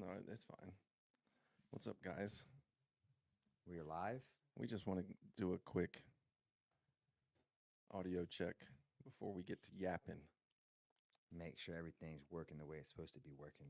No, it's fine. What's up, guys? We are live. We just want to do a quick audio check before we get to yapping. Make sure everything's working the way it's supposed to be working.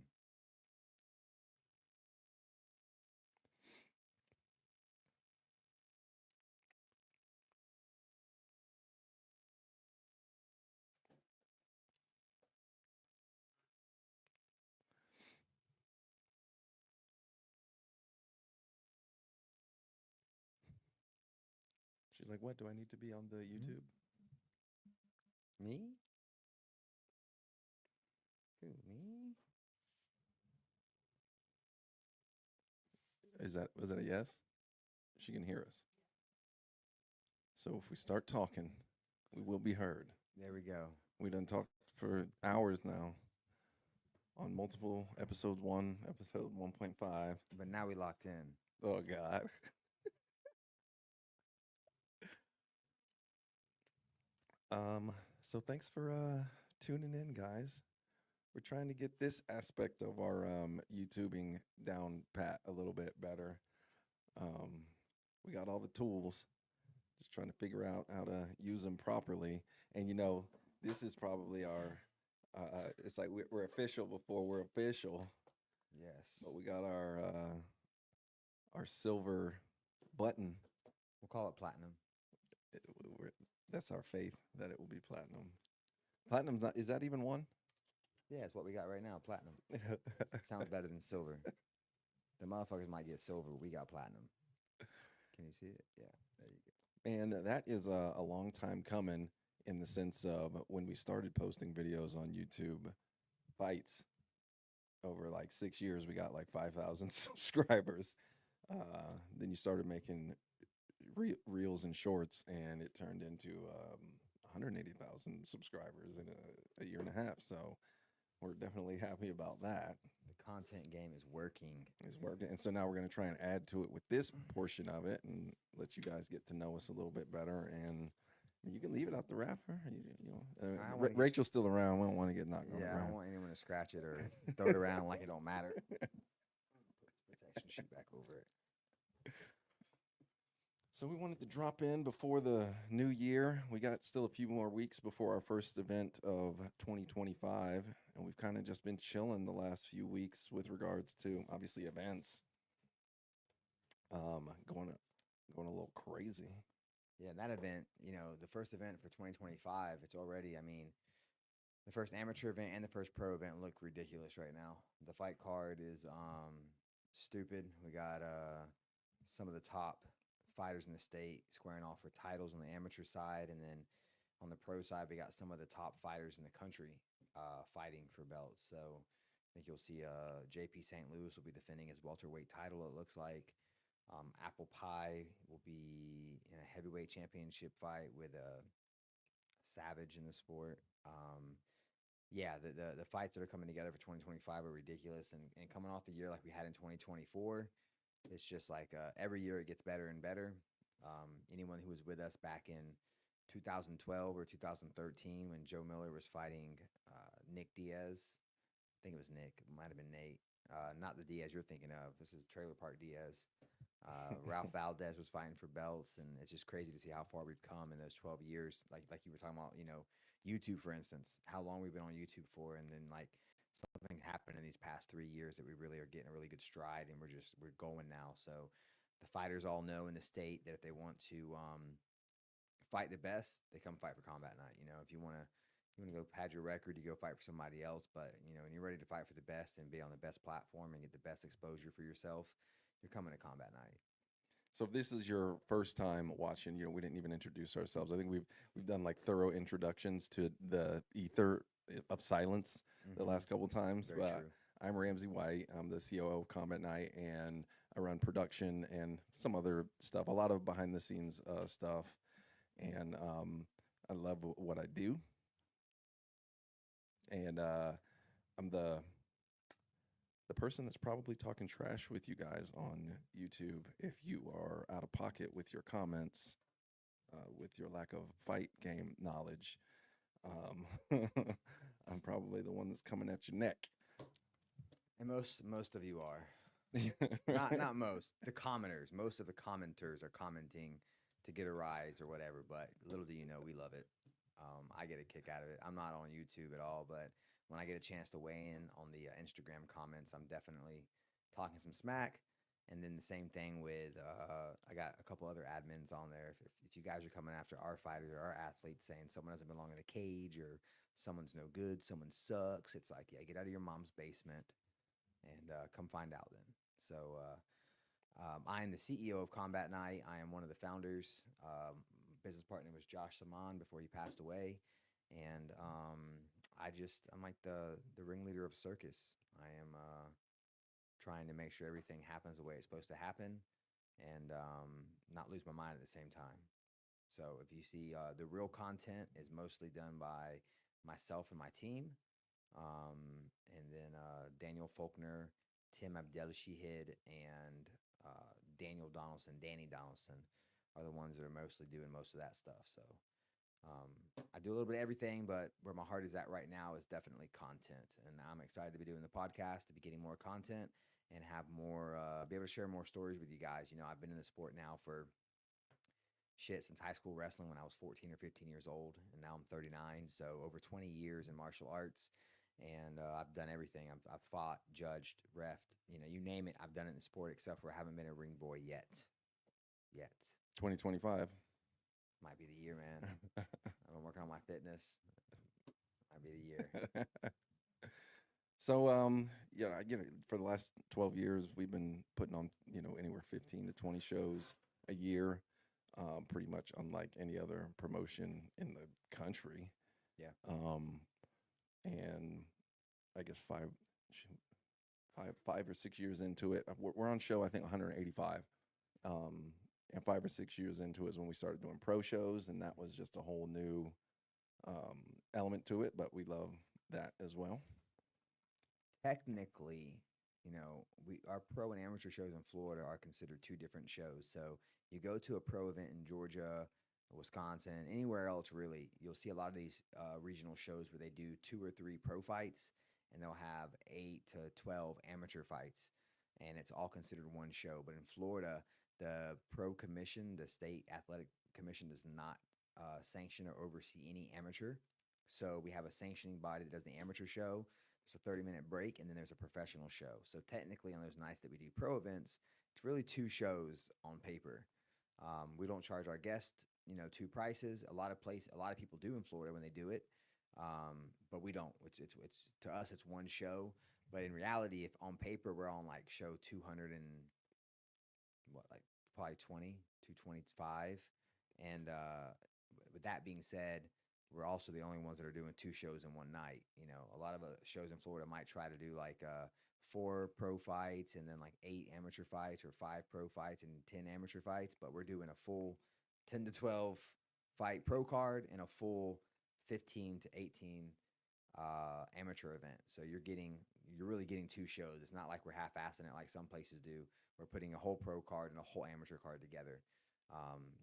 She's like, "What do I need to be on the YouTube?" Me? Who, me? Was that a yes? She can hear us. So if we start talking, we will be heard. There we go. We done talked for hours now on multiple episode 1, episode 1.5. But now we locked in. Oh God. So thanks for tuning in, guys. We're trying to get this aspect of our YouTubing down pat a little bit better. Um, we got all the tools, just trying to figure out how to use them properly. And this is probably our. It's like we're official before we're official, Yes. but we got our silver button. We'll call it platinum. It, we're, that's our faith that it will be platinum. Platinum's not. Is that even one? Yeah, it's what we got right now. Platinum. Sounds better than silver. The motherfuckers might get silver. We got platinum. Can you see it? Yeah. There you go. And that is a long time coming in the sense of when we started posting videos on YouTube fights over like 6 years, we got like 5,000 subscribers. Then you started making reels and shorts, and it turned into 180,000 subscribers in a year and a half. So we're definitely happy about that. The content game is working. It's working. And so now we're going to try and add to it with this portion of it and let you guys get to know us a little bit better. And you can leave it out the wrapper. Rachel's still around. We don't want to get knocked on the Yeah, I ground. don't want anyone to scratch it or throw it around like it don't matter. Put protection sheet back over it. So we wanted to drop in before the new year. We got still a few more weeks before our first event of 2025, and we've kind of just been chilling the last few weeks with regards to obviously events. Going a little crazy. Yeah, that event, the first event for 2025, it's already, the first amateur event and the first pro event look ridiculous right now. The fight card is stupid. We got some of the top fighters in the state squaring off for titles on the amateur side, and then on the pro side, we got some of the top fighters in the country fighting for belts. So I think you'll see JP St. Louis will be defending his welterweight title, it looks like. Apple Pie will be in a heavyweight championship fight with a Savage in the sport. Yeah, the fights that are coming together for 2025 are ridiculous, and coming off the year like we had in 2024, it's just like every year it gets better and better. Anyone who was with us back in 2012 or 2013 when Joe Miller was fighting Nick Diaz, I think it was Nick, it might have been Nate, not the Diaz you're thinking of. This is Trailer Park Diaz. Ralph Valdez was fighting for belts, and it's just crazy to see how far we've come in those 12 years. Like you were talking about, YouTube, for instance, how long we've been on YouTube for, and then like something happened in these past 3 years that we really are getting a really good stride, and we're going now. So the fighters all know in the state that if they want to fight the best, they come fight for Combat Night. If you want to go pad your record, you go fight for somebody else. But when you're ready to fight for the best and be on the best platform and get the best exposure for yourself, you're coming to Combat Night. So if this is your first time watching, we didn't even introduce ourselves. I think we've done like thorough introductions to the ether of silence the last couple of times. Very but true. I'm Ramsey White. I'm the COO of Combat Night, and I run production and some other stuff, a lot of behind the scenes stuff. And I love what I do. And I'm the person that's probably talking trash with you guys on YouTube if you are out of pocket with your comments, with your lack of fight game knowledge. I'm probably the one that's coming at your neck. And most of you are. Not most. The commenters. Most of the commenters are commenting to get a rise or whatever. But little do you know, we love it. I get a kick out of it. I'm not on YouTube at all, but when I get a chance to weigh in on the Instagram comments, I'm definitely talking some smack. And then the same thing with I got a couple other admins on there. If you guys are coming after our fighters or our athletes, saying someone doesn't belong in the cage or someone's no good, someone sucks, it's like, yeah, get out of your mom's basement and come find out then. So I am the CEO of Combat Night. I am one of the founders. Business partner was Josh Saman before he passed away, and I'm like the ringleader of a circus. I am trying to make sure everything happens the way it's supposed to happen, and not lose my mind at the same time. So if you see the real content is mostly done by myself and my team, and then Daniel Faulkner, Tim Abdelshihid, and Daniel Donaldson, Danny Donaldson, are the ones that are mostly doing most of that stuff. So I do a little bit of everything, but where my heart is at right now is definitely content. And I'm excited to be doing the podcast, to be getting more content, and have more, be able to share more stories with you guys. You know, I've been in the sport now for since high school wrestling when I was 14 or 15 years old, and now I'm 39. So over 20 years in martial arts, and I've done everything. I've fought, judged, refed, you know, you name it. I've done it in the sport, except for I haven't been a ring boy yet. Yet 2025 might be the year, man. I've been working on my fitness. Might be the year. So, yeah, for the last 12 years, we've been putting on, anywhere 15 to 20 shows a year, pretty much unlike any other promotion in the country. Yeah. And I guess five or 6 years into it, we're on show, I think 185. And 5 or 6 years into it is when we started doing pro shows, and that was just a whole new element to it, but we love that as well. Technically, you know, our pro and amateur shows in Florida are considered two different shows. So you go to a pro event in Georgia, Wisconsin, anywhere else really, you'll see a lot of these regional shows where they do 2 or 3 pro fights, and they'll have 8 to 12 amateur fights, and it's all considered one show. But in Florida, the pro commission, the state athletic commission, does not sanction or oversee any amateur. So we have a sanctioning body that does the amateur show. There's a 30-minute break, and then there's a professional show. So technically, on those nights that we do pro events, it's really 2 shows on paper. We don't charge our guests, 2 prices. A lot of people do in Florida when they do it, but we don't. It's to us, it's one show. But in reality, if on paper we're on like show 200 and like probably 225, and with that being said, we're also the only ones that are doing 2 shows in one night. You know, a lot of shows in Florida might try to do like 4 pro fights and then like 8 amateur fights, or 5 pro fights and 10 amateur fights. But we're doing a full 10 to 12 fight pro card and a full 15 to 18 amateur event. So you're really getting 2 shows. It's not like we're half-assing it like some places do. We're putting a whole pro card and a whole amateur card together.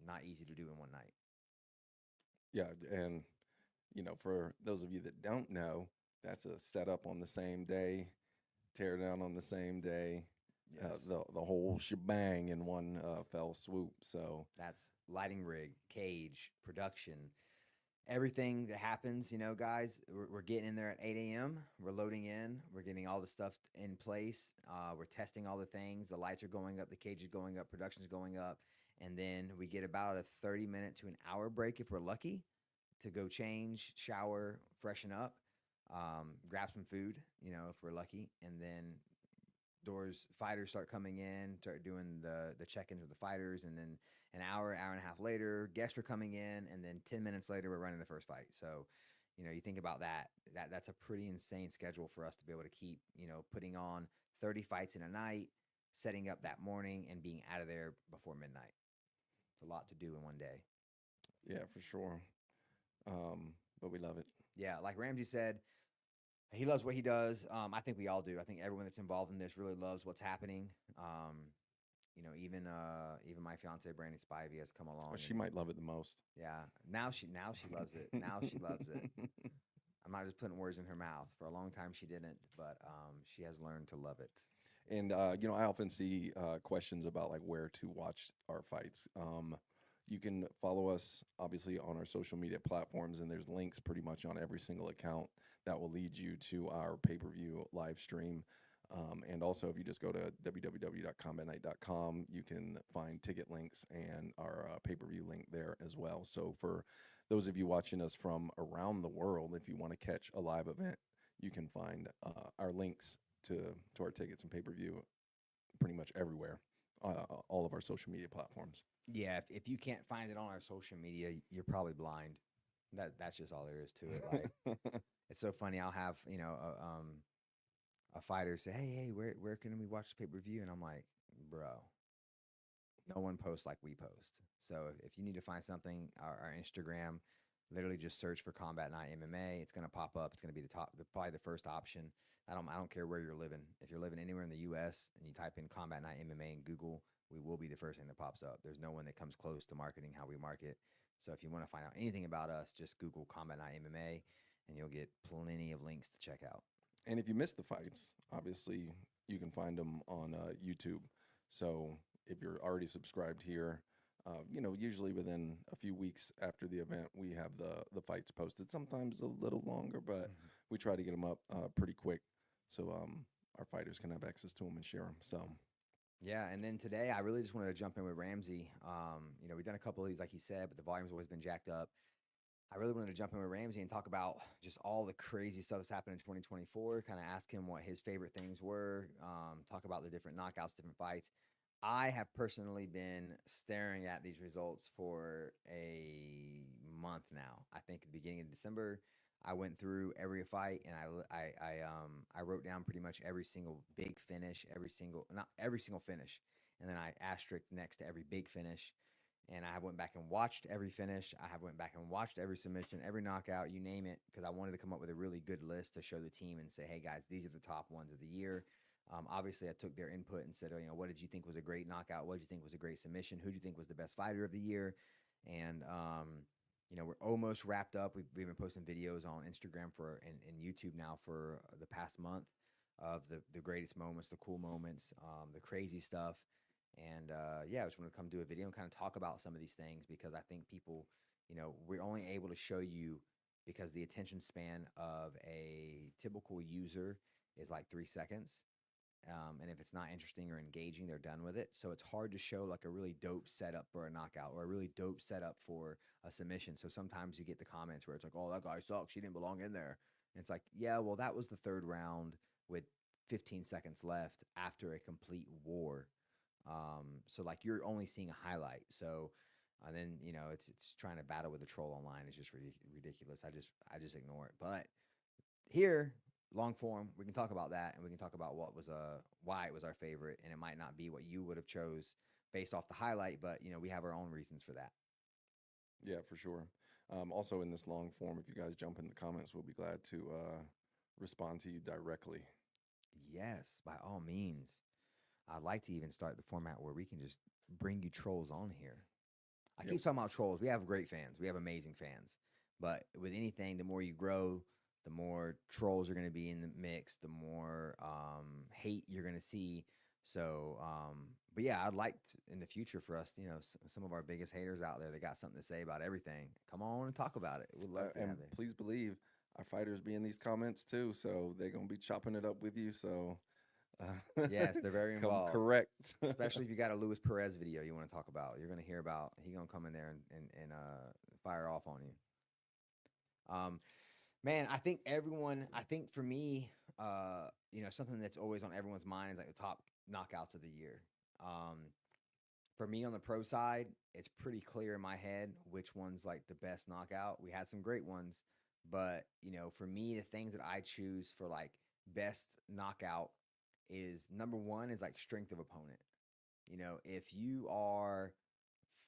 Not easy to do in one night. Yeah, and for those of you that don't know, that's a setup on the same day, tear down on the same day, Yes. the whole shebang in one fell swoop. So That's lighting rig, cage, production, everything that happens. Guys, we're getting in there at 8 a.m. We're loading in. We're getting all the stuff in place. We're testing all the things. The lights are going up. The cage is going up. Production's going up. And then we get about a 30-minute to an hour break if we're lucky, to go change, shower, freshen up, grab some food, if we're lucky. And then fighters start coming in, start doing the check-ins with the fighters. And then an hour and a half later, guests are coming in. And then 10 minutes later, we're running the first fight. So, you think about that's a pretty insane schedule for us to be able to keep, putting on 30 fights in a night, setting up that morning, and being out of there before midnight. It's a lot to do in one day. Yeah, for sure. But we love it. Yeah, like Ramsey said, he loves what he does. I think we all do. I think everyone that's involved in this really loves what's happening. Even my fiance Brandy Spivey has come along. She might love it the most. Yeah, now she loves it. Now she loves it. I'm not just putting words in her mouth. For a long time, she didn't, but she has learned to love it. And I often see questions about like where to watch our fights. You can follow us obviously on our social media platforms, and there's links pretty much on every single account that will lead you to our pay-per-view live stream. And also, if you just go to www.combatnight.com, you can find ticket links and our pay-per-view link there as well. So for those of you watching us from around the world, if you want to catch a live event, you can find our links to our tickets and pay-per-view pretty much everywhere, all of our social media platforms. Yeah, if you can't find it on our social media, you're probably blind. That's just all there is to it. Like it's so funny. I'll have a fighter say, "Hey, where can we watch the pay per view?" And I'm like, "Bro, no one posts like we post. So if you need to find something, our Instagram, literally just search for Combat Night MMA. It's gonna pop up. It's gonna be probably the first option. I don't care where you're living. If you're living anywhere in the U.S. and you type in Combat Night MMA in Google, we will be the first thing that pops up. There's no one that comes close to marketing how we market. So if you want to find out anything about us, just Google Combat Night MMA, and you'll get plenty of links to check out. And if you miss the fights, obviously you can find them on YouTube. So if you're already subscribed here, usually within a few weeks after the event, we have the fights posted. Sometimes a little longer, but we try to get them up pretty quick, so our fighters can have access to them and share them. So Yeah, and then today I really just wanted to jump in with Ramsey. We've done a couple of these, like he said, but the volume's always been jacked up. I really wanted to jump in with Ramsey and talk about just all the crazy stuff that's happened in 2024, kind of ask him what his favorite things were, talk about the different knockouts, different fights. I have personally been staring at these results for a month now. I think at the beginning of December, I went through every fight and I wrote down pretty much every single big finish, not every single finish, and then I asterisked next to every big finish. And I went back and watched every finish. I have went back and watched every submission, every knockout, you name it, because I wanted to come up with a really good list to show the team and say, hey guys, these are the top ones of the year. Obviously, I took their input and said, what did you think was a great knockout? What did you think was a great submission? Who do you think was the best fighter of the year? And we're almost wrapped up. We've been posting videos on Instagram and YouTube now for the past month of the greatest moments, the cool moments, the crazy stuff. And I just want to come do a video and kind of talk about some of these things because I think people, we're only able to show you because the attention span of a typical user is like 3 seconds. And if it's not interesting or engaging, they're done with it. So it's hard to show like a really dope setup for a knockout or a really dope setup for a submission. So sometimes you get the comments where it's like, oh, that guy sucks. She didn't belong in there. And it's like, yeah, well, that was the third round with 15 seconds left after a complete war. So like you're only seeing a highlight. So and then it's trying to battle with a troll online is just ridiculous. I just ignore it. But here, long form, we can talk about that and we can talk about why it was our favorite, and it might not be what you would have chose based off the highlight, but we have our own reasons for that. yeah, for sure. Also in this long form, if you guys jump in the comments, we'll be glad to respond to you directly. Yes, by all means. I'd like to even start the format where we can just bring you trolls on here. I keep talking about trolls. We have great fans. We have amazing fans. But with anything, the more you grow, the more trolls are going to be in the mix, the more hate you're going to see. So, but yeah, I'd like in the future for us, some of our biggest haters out there that got something to say about everything. Come on and talk about it. We'd love to and have it. please believe our fighters be in these comments too, so they're gonna be chopping it up with you. So Yes, they're very come involved. correct. Especially if you got a Luis Perez video you want to talk about. You're going to hear about, he going to come in there and fire off on you. Man, I think for me, something that's always on everyone's mind is like the top knockouts of the year. For me on the pro side, it's pretty clear in my head which one's like the best knockout. We had some great ones, but for me, the things that I choose for like best knockout is number one is like strength of opponent. If you are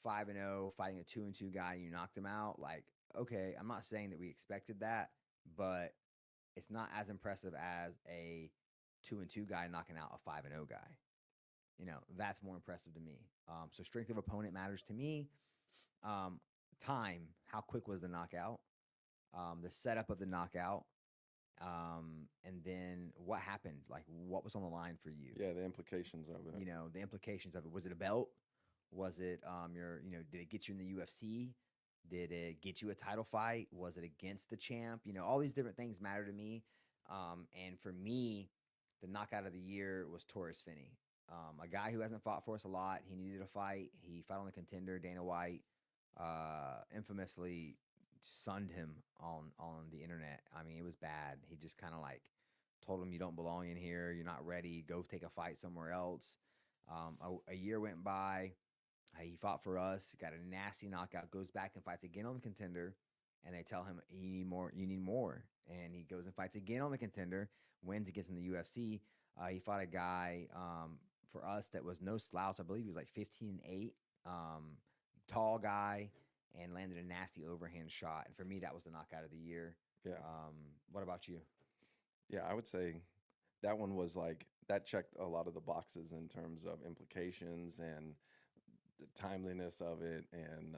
5-0 fighting a 2-2 guy and you knocked him out, like, okay, I'm not saying that we expected that, but it's not as impressive as a 2-2 guy knocking out a 5-0 guy. That's more impressive to me. So strength of opponent matters to me. Time, how quick was the knockout? the setup of the knockout, and then what happened, like what was on the line for you. Yeah, the implications of it. You know, the implications of it. Was it a belt? Was it did it get you in the UFC? Did it get you a title fight? Was it against the champ? You know, all these different things matter to me. And for me, the knockout of the year was Taurus Finney. A guy who hasn't fought for us a lot. He needed a fight. He fought on the contender. Dana White infamously sunned him on the internet. I mean, it was bad. He just kind of like told him, "You don't belong in here. You're not ready. Go take a fight somewhere else." A year went by. He fought for us, got a nasty knockout, goes back and fights again on the contender, and they tell him, "You need more. You need more." And he goes and fights again on the contender, wins, he gets in the UFC. He fought a guy for us that was no slouch. I believe he was like 15-8, tall guy, and landed a nasty overhand shot. And for me, that was the knockout of the year. Yeah. What about you? Yeah, I would say that one was like that checked a lot of the boxes in terms of implications and the timeliness of it and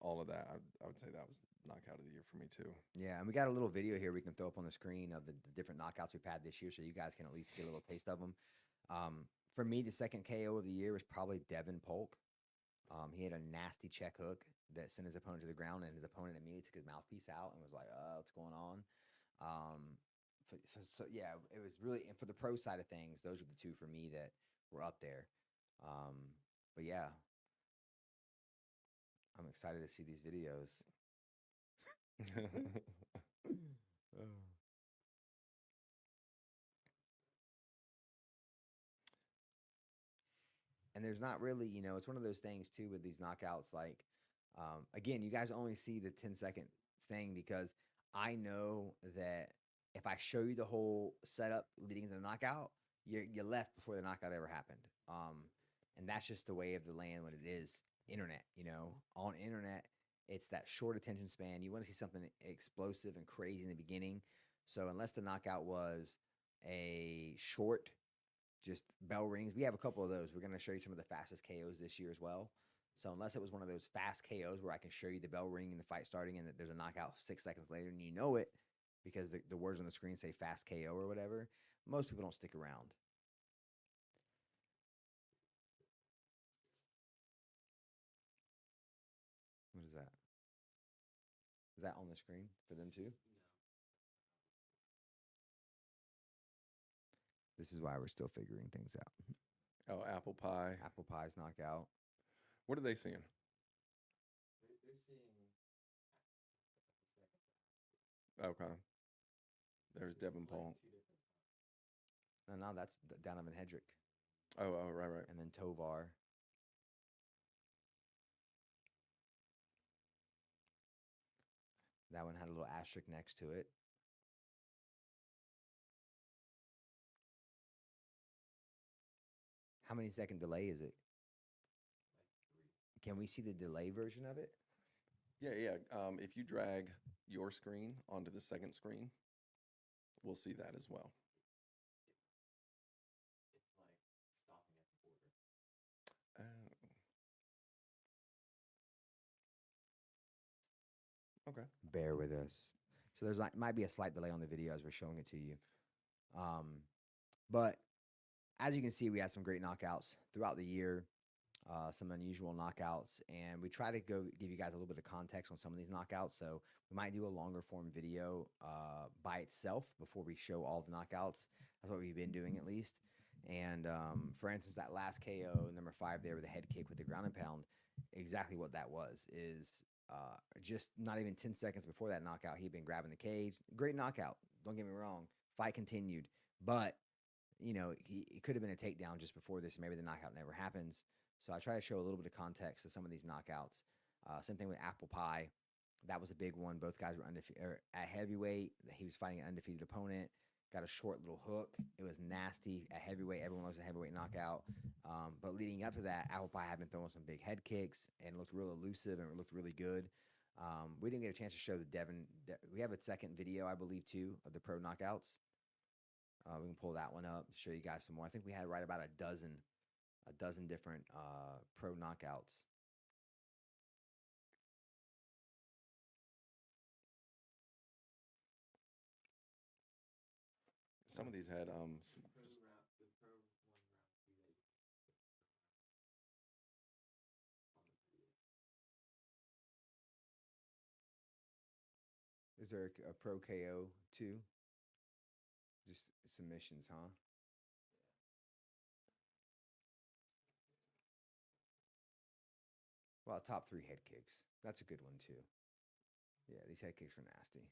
all of that. I would say that was knockout of the year for me too. Yeah, and we got a little video here we can throw up on the screen of the different knockouts we've had this year, so you guys can at least get a little taste of them. For me, the second KO of the year was probably Devin Polk. He had a nasty check hook that sent his opponent to the ground, and his opponent immediately took his mouthpiece out and was like, "What's going on?" So yeah, it was really, and for the pro side of things, those were the two for me that were up there. But yeah, I'm excited to see these videos. Oh. And there's not really, it's one of those things too with these knockouts. Like, again, you guys only see the 10-second thing because I know that if I show you the whole setup leading to the knockout, you left before the knockout ever happened. And that's just the way of the land when it is internet. On internet, it's that short attention span. You want to see something explosive and crazy in the beginning. So unless the knockout was a short, just bell rings, we have a couple of those. We're going to show you some of the fastest KOs this year as well. So unless it was one of those fast KOs where I can show you the bell ring and the fight starting and that there's a knockout 6 seconds later and you know it because the words on the screen say fast KO or whatever, most people don't stick around. What is that? Is that on the screen for them too? This is why we're still figuring things out. Oh, apple pie. Apple pie's knockout. What are they seeing? They're seeing. Okay. There's Devin Polk. No, that's Donovan Hedrick. Oh, right. And then Tovar. That one had a little asterisk next to it. How many second delay is it? Can we see the delay version of it? Yeah. If you drag your screen onto the second screen, we'll see that as well. It's like stopping at the border. Okay. Bear with us. So there's might be a slight delay on the video as we're showing it to you. But as you can see, we had some great knockouts throughout the year, some unusual knockouts, and we try to give you guys a little bit of context on some of these knockouts. So we might do a longer form video by itself before we show all the knockouts. That's what we've been doing at least. And for instance, that last KO, number 5 there with the head kick with the ground and pound, exactly what that was is just not even 10 seconds before that knockout, he'd been grabbing the cage. Great knockout. Don't get me wrong. Fight continued. But, it could have been a takedown just before this. Maybe the knockout never happens. So I try to show a little bit of context to some of these knockouts. Same thing with Apple Pie. That was a big one. Both guys were undefeated at heavyweight. He was fighting an undefeated opponent. Got a short little hook. It was nasty. At heavyweight, everyone loves a heavyweight knockout. But leading up to that, Apple Pie had been throwing some big head kicks and looked real elusive and looked really good. We didn't get a chance to show the Devin. We have a second video, I believe, too, of the pro knockouts. We can pull that one up, show you guys some more. I think we had right about a dozen different pro knockouts. Some of these had some Is there a pro KO too? Just submissions, huh? Well, top 3 head kicks. That's a good one too. Yeah, these head kicks were nasty.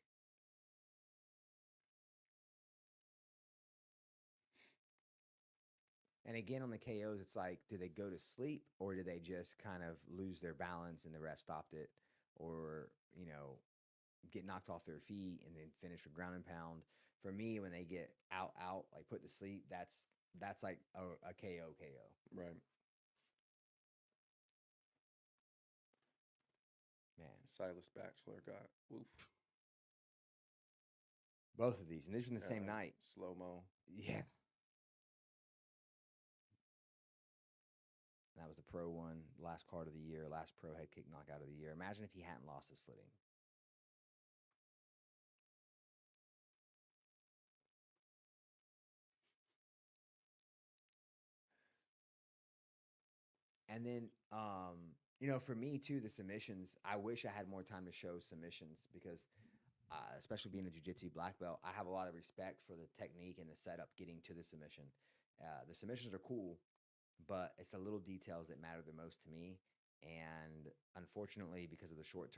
And again, on the KOs, it's like, did they go to sleep or did they just kind of lose their balance and the ref stopped it, or get knocked off their feet and then finish with ground and pound? For me, when they get out, like put to sleep, that's like a KO. right. Man, Silas Bachelor got woof. both of these, and these from the same night. Slow mo. Yeah. That was the pro one, last card of the year, last pro head kick knockout of the year. Imagine if he hadn't lost his footing. And then, for me too, the submissions, I wish I had more time to show submissions because, especially being a jiu-jitsu black belt, I have a lot of respect for the technique and the setup getting to the submission. The submissions are cool, but it's the little details that matter the most to me. And unfortunately, because of the short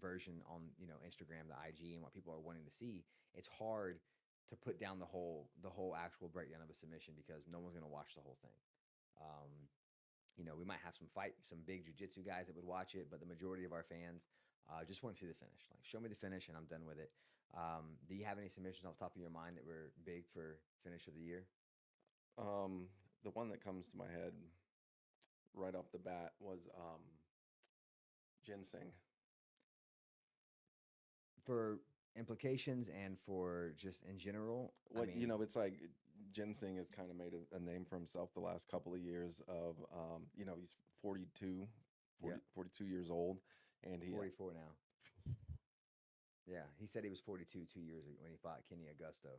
version on Instagram, the IG, and what people are wanting to see, it's hard to put down the whole actual breakdown of a submission because no one's going to watch the whole thing. We might have some big jiu-jitsu guys that would watch it, but the majority of our fans just want to see the finish. Like, show me the finish and I'm done with it. Do you have any submissions off the top of your mind that were big for finish of the year? The one that comes to my head right off the bat was ginseng. For implications and for just in general, Well, it's like ginseng has kind of made a name for himself the last couple of years of, he's 42 years old, and he 44 now. Yeah, he said he was 42 2 years ago when he fought Kenny Augusto.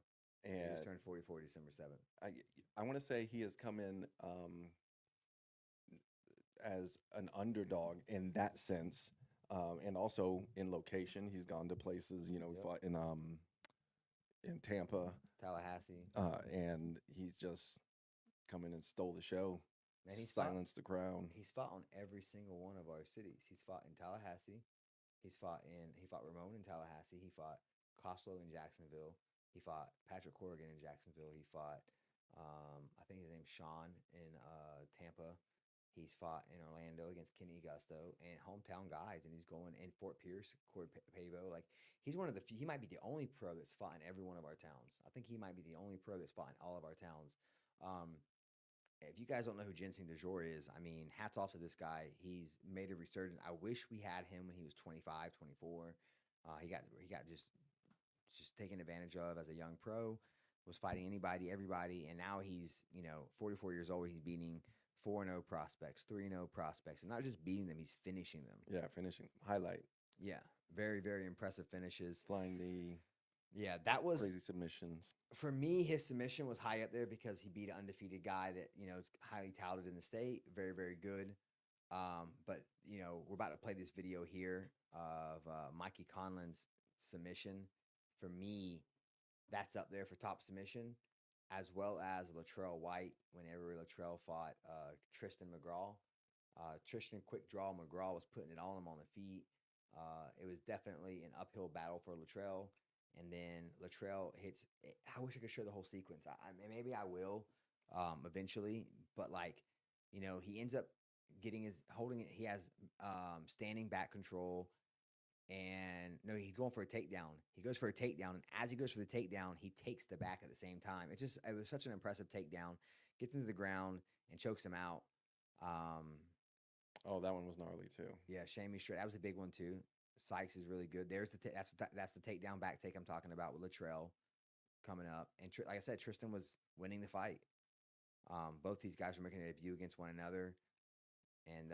He just and turned 44 December 7th. I want to say he has come in as an underdog in that sense, and also in location. He's gone to places, he Yep. fought in Tampa, Tallahassee. and he's just come in and stole the show. Man, he's silenced the crowd. He's fought on every single one of our cities. He's fought in Tallahassee. He fought Ramon in Tallahassee. He fought Coslow in Jacksonville. He fought Patrick Corrigan in Jacksonville. He fought I think his name's Sean in Tampa. He's fought in Orlando against Kenny Augusto and hometown guys, and he's going in Fort Pierce, Corey Pavo. Like, he's one of the few. He might be the only pro that's fought in every one of our towns. I think he might be the only pro that's fought in all of our towns. If you guys don't know who Ginseng DeJour is, I mean, hats off to this guy. He's made a resurgence. I wish we had him when he was 25, 24. He got just taken advantage of as a young pro. Was fighting anybody, everybody, and now he's 44 years old. He's beating 4-0 prospects, 3-0 prospects, and not just beating them, he's finishing them. Yeah, finishing highlight. Yeah, very, very impressive finishes. Flying knee. Yeah, that was crazy submissions. For me, his submission was high up there because he beat an undefeated guy that is highly touted in the state. Very, very good. But we're about to play this video here of Mikey Conlan's submission. For me, that's up there for top submission, as well as Latrell White whenever Latrell fought Tristan McGraw. Tristan quick draw McGraw was putting it on him on the feet. It was definitely an uphill battle for Latrell. And then Latrell hits. I wish I could show the whole sequence. Maybe I will eventually. But he ends up holding it. He has standing back control. And no, he's going for a takedown. He goes for a takedown, and as he goes for the takedown, he takes the back at the same time. It was such an impressive takedown. Gets him to the ground and chokes him out. Oh, that one was gnarly too. Yeah, Shamey straight. That was a big one too. Sykes is really good. There's that's the takedown back take I'm talking about with Latrell coming up. And like I said, Tristan was winning the fight. Both these guys were making a debut against one another. And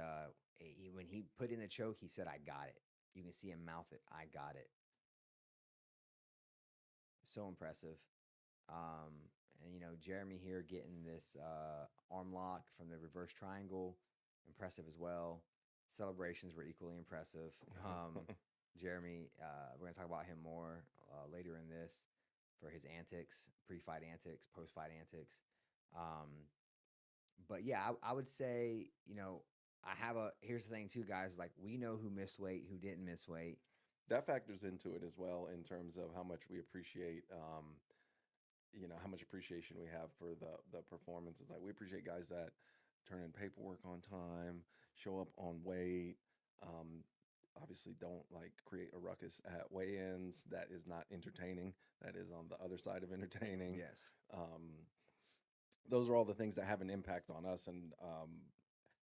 when he put in the choke, he said, "I got it." You can see him mouth it. "I got it." So impressive. And Jeremy here getting this arm lock from the reverse triangle, impressive as well. Celebrations were equally impressive. Jeremy, we're gonna talk about him more later in this for his antics, pre-fight antics, post-fight antics. Um, but yeah, I would say, I have a here's the thing too, guys. Like we know who missed weight, who didn't miss weight. That factors into it as well in terms of how much we appreciate, how much appreciation we have for the performances. Like we appreciate guys that turn in paperwork on time, show up on weight. Um, Obviously, don't like create a ruckus at weigh-ins. That is not entertaining. That is on the other side of entertaining. Yes. Those are all the things that have an impact on us. And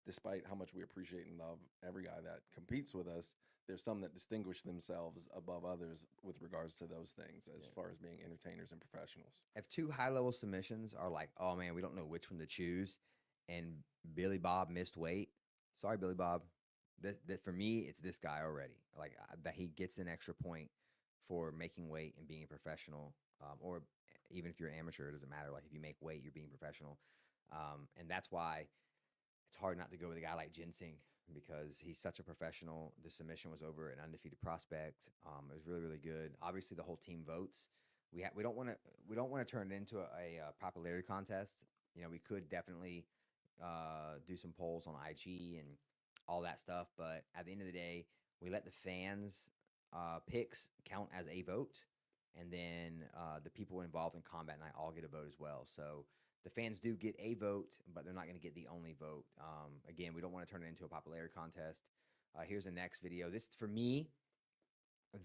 despite how much we appreciate and love every guy that competes with us, there's some that distinguish themselves above others with regards to those things as far as being entertainers and professionals. If two high-level submissions are like, oh man, we don't know which one to choose, and Billy Bob missed weight, sorry, Billy Bob. That for me, it's this guy already. Like that he gets an extra point for making weight and being a professional, or even if you're an amateur, it doesn't matter. Like if you make weight, you're being professional, and that's why it's hard not to go with a guy like Ginseng because he's such a professional. The submission was over an undefeated prospect. It was really, really good. Obviously, the whole team votes. We don't want to turn it into a popularity contest. We could definitely do some polls on IG and all that stuff, but at the end of the day, we let the fans picks count as a vote, and then the people involved in combat night all get a vote as well. So the fans do get a vote, but they're not going to get the only vote. Again, we don't want to turn it into a popularity contest. Here's the next video. This for me,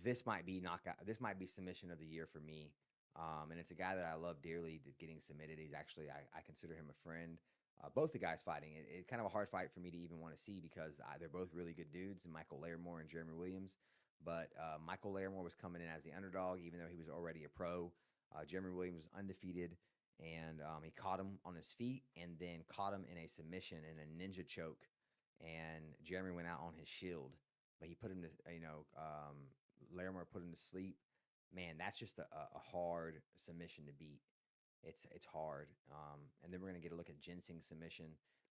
this might be knockout. This might be submission of the year for me. And it's a guy that I love dearly getting submitted. He's actually, I consider him a friend. Both the guys fighting, it's kind of a hard fight for me to even want to see because they're both really good dudes, and Michael Larimore and Jeremy Williams. But Michael Larimore was coming in as the underdog, even though he was already a pro. Jeremy Williams was undefeated, and he caught him on his feet and then caught him in a submission in a ninja choke. And Jeremy went out on his shield, but he put him to, Larimore put him to sleep. Man, that's just a hard submission to beat. It's hard. And then we're gonna get a look at Ginseng's submission.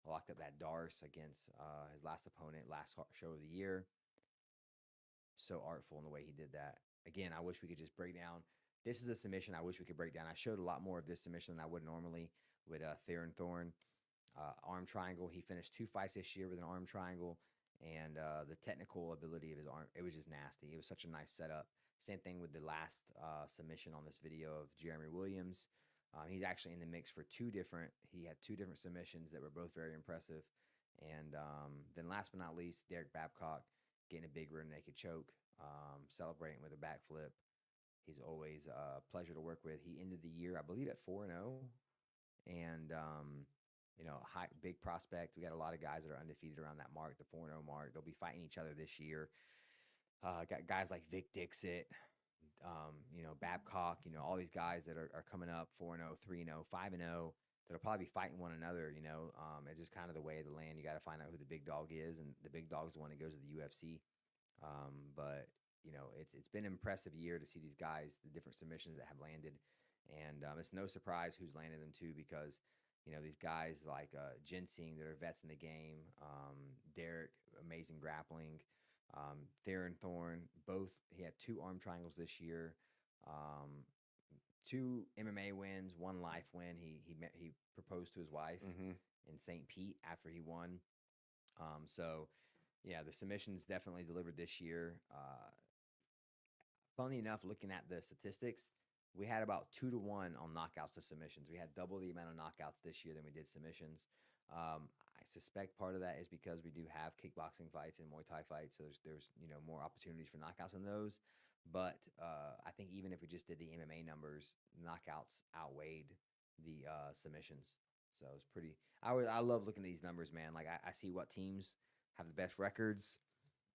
Locked up that Darce against his last opponent, last show of the year. So artful in the way he did that. Again, I wish we could just break down. This is a submission I wish we could break down. I showed a lot more of this submission than I would normally with Theron Thorne. Arm triangle. He finished 2 fights this year with an arm triangle. And the technical ability of his arm, it was just nasty. It was such a nice setup. Same thing with the last submission on this video of Jeremy Williams. He's actually in the mix for he had 2 different submissions that were both very impressive. And then last but not least, Derek Babcock getting a big rear naked choke, celebrating with a backflip. He's always a pleasure to work with. He ended the year, I believe, at 4-0. And, big prospect. We got a lot of guys that are undefeated around that mark, the 4-0 mark. They'll be fighting each other this year. Got guys like Vic Dixit, Babcock, all these guys that are coming up 4-0, 3-0, 5-0 that'll probably be fighting one another. It's just kind of the way of the land. You got to find out who the big dog is, and the big dog is the one that goes to the UFC. But it's been an impressive year to see these guys, the different submissions that have landed, and it's no surprise who's landed them too because these guys like Ginseng that are vets in the game, Derek, amazing grappling. Theron Thorne, both he had 2 arm triangles this year, 2 MMA wins, 1 life win. He proposed to his wife in St. Pete after he won. So yeah, the submissions definitely delivered this year. Funny enough, looking at the statistics, we had about 2-1 on knockouts to submissions. We had double the amount of knockouts this year than we did submissions. I suspect part of that is because we do have kickboxing fights and Muay Thai fights, so there's more opportunities for knockouts in those. But I think even if we just did the MMA numbers, knockouts outweighed the submissions. So it's pretty. I love looking at these numbers, man. Like I see what teams have the best records,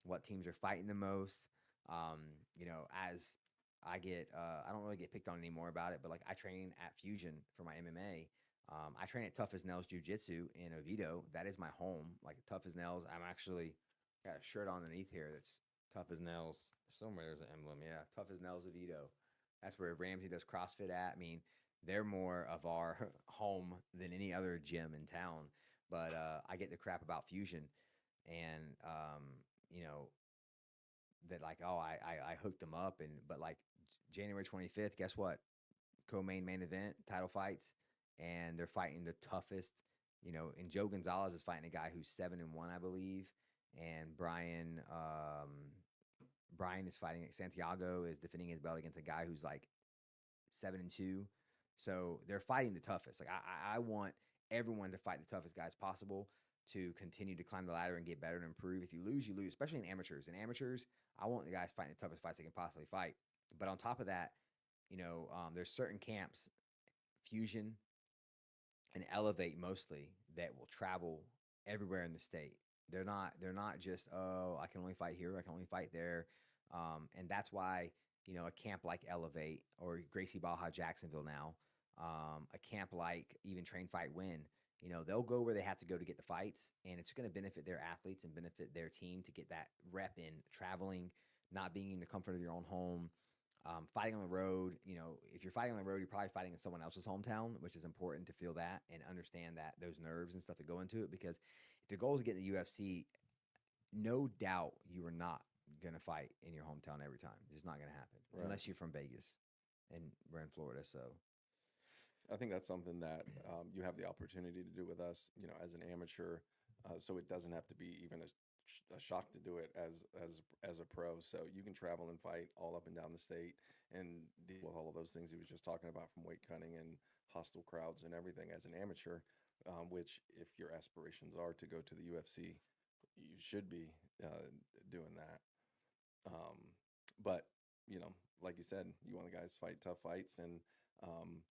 what teams are fighting the most. As I get, I don't really get picked on anymore about it, but like I train at Fusion for my MMA. I train at Tough as Nails Jiu Jitsu in Oviedo. That is my home. Like Tough as Nails. I'm actually got a shirt underneath here that's Tough as Nails. Somewhere there's an emblem. Yeah, Tough as Nails Oviedo. That's where Ramsey does CrossFit at. I mean, they're more of our home than any other gym in town. But I get the crap about Fusion, and you know that like oh I hooked them up, and but like January 25th, guess what? Co-main event title fights, and they're fighting the toughest. And Joe Gonzalez is fighting a guy who's 7-1, I believe, and Brian is fighting. Santiago is defending his belt against a guy who's like 7-2. So they're fighting the toughest. Like I want everyone to fight the toughest guys possible to continue to climb the ladder and get better and improve. If you lose, you lose, especially in amateurs. In amateurs, I want the guys fighting the toughest fights they can possibly fight. But on top of that, there's certain camps, Fusion and Elevate mostly, that will travel everywhere in the state. They're not just, oh, I can only fight here, I can only fight there. And that's why, a camp like Elevate or Gracie Baja Jacksonville now, a camp like even Train Fight Win, they'll go where they have to go to get the fights, and it's going to benefit their athletes and benefit their team to get that rep in traveling, not being in the comfort of your own home. Fighting on the road, if you're fighting on the road, you're probably fighting in someone else's hometown, which is important to feel that and understand that those nerves and stuff that go into it. Because if the goal is to get in the UFC, no doubt you are not going to fight in your hometown every time. It's just not going to happen Right. unless you're from Vegas, and we're in Florida. So I think that's something that you have the opportunity to do with us, as an amateur, so it doesn't have to be even a shock to do it as a pro. So you can travel and fight all up and down the state and deal with all of those things he was just talking about, from weight cutting and hostile crowds and everything as an amateur. Which, if your aspirations are to go to the UFC, you should be doing that. Um, but like you said, you want the guys to fight tough fights, and um,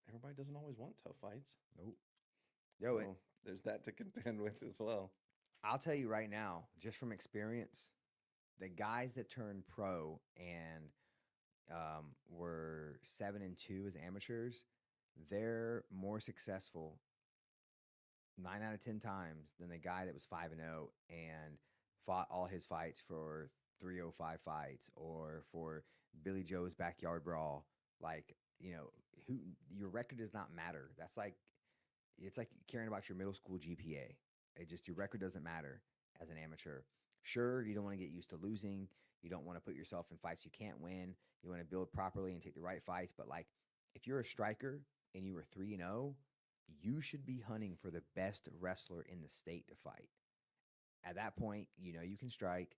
everybody doesn't always want tough fights. nope. Yo, So there's that to contend with as well. I'll tell you right now, just from experience, the guys that turned pro and were 7-2 as amateurs, they're more successful 9 out of 10 times than the guy that was 5-0 and fought all his fights for 305 fights or for Billy Joe's backyard brawl. Like, who your record does not matter. That's like it's like caring about your middle school GPA. Your record doesn't matter as an amateur. Sure, you don't want to get used to losing. You don't want to put yourself in fights you can't win. You want to build properly and take the right fights. But like, if you're a striker and you were 3-0, you should be hunting for the best wrestler in the state to fight. At that point, you can strike.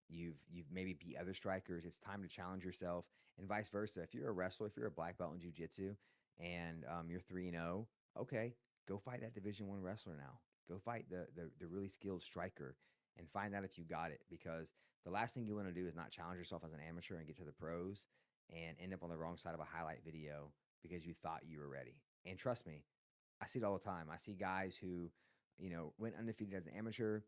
You've maybe beat other strikers. It's time to challenge yourself, and vice versa. If you're a wrestler, if you're a black belt in jiu-jitsu, and you're 3-0, okay, go fight that Division I wrestler now. Go fight the really skilled striker and find out if you got it. Because the last thing you want to do is not challenge yourself as an amateur and get to the pros and end up on the wrong side of a highlight video because you thought you were ready. And trust me, I see it all the time. I see guys who, went undefeated as an amateur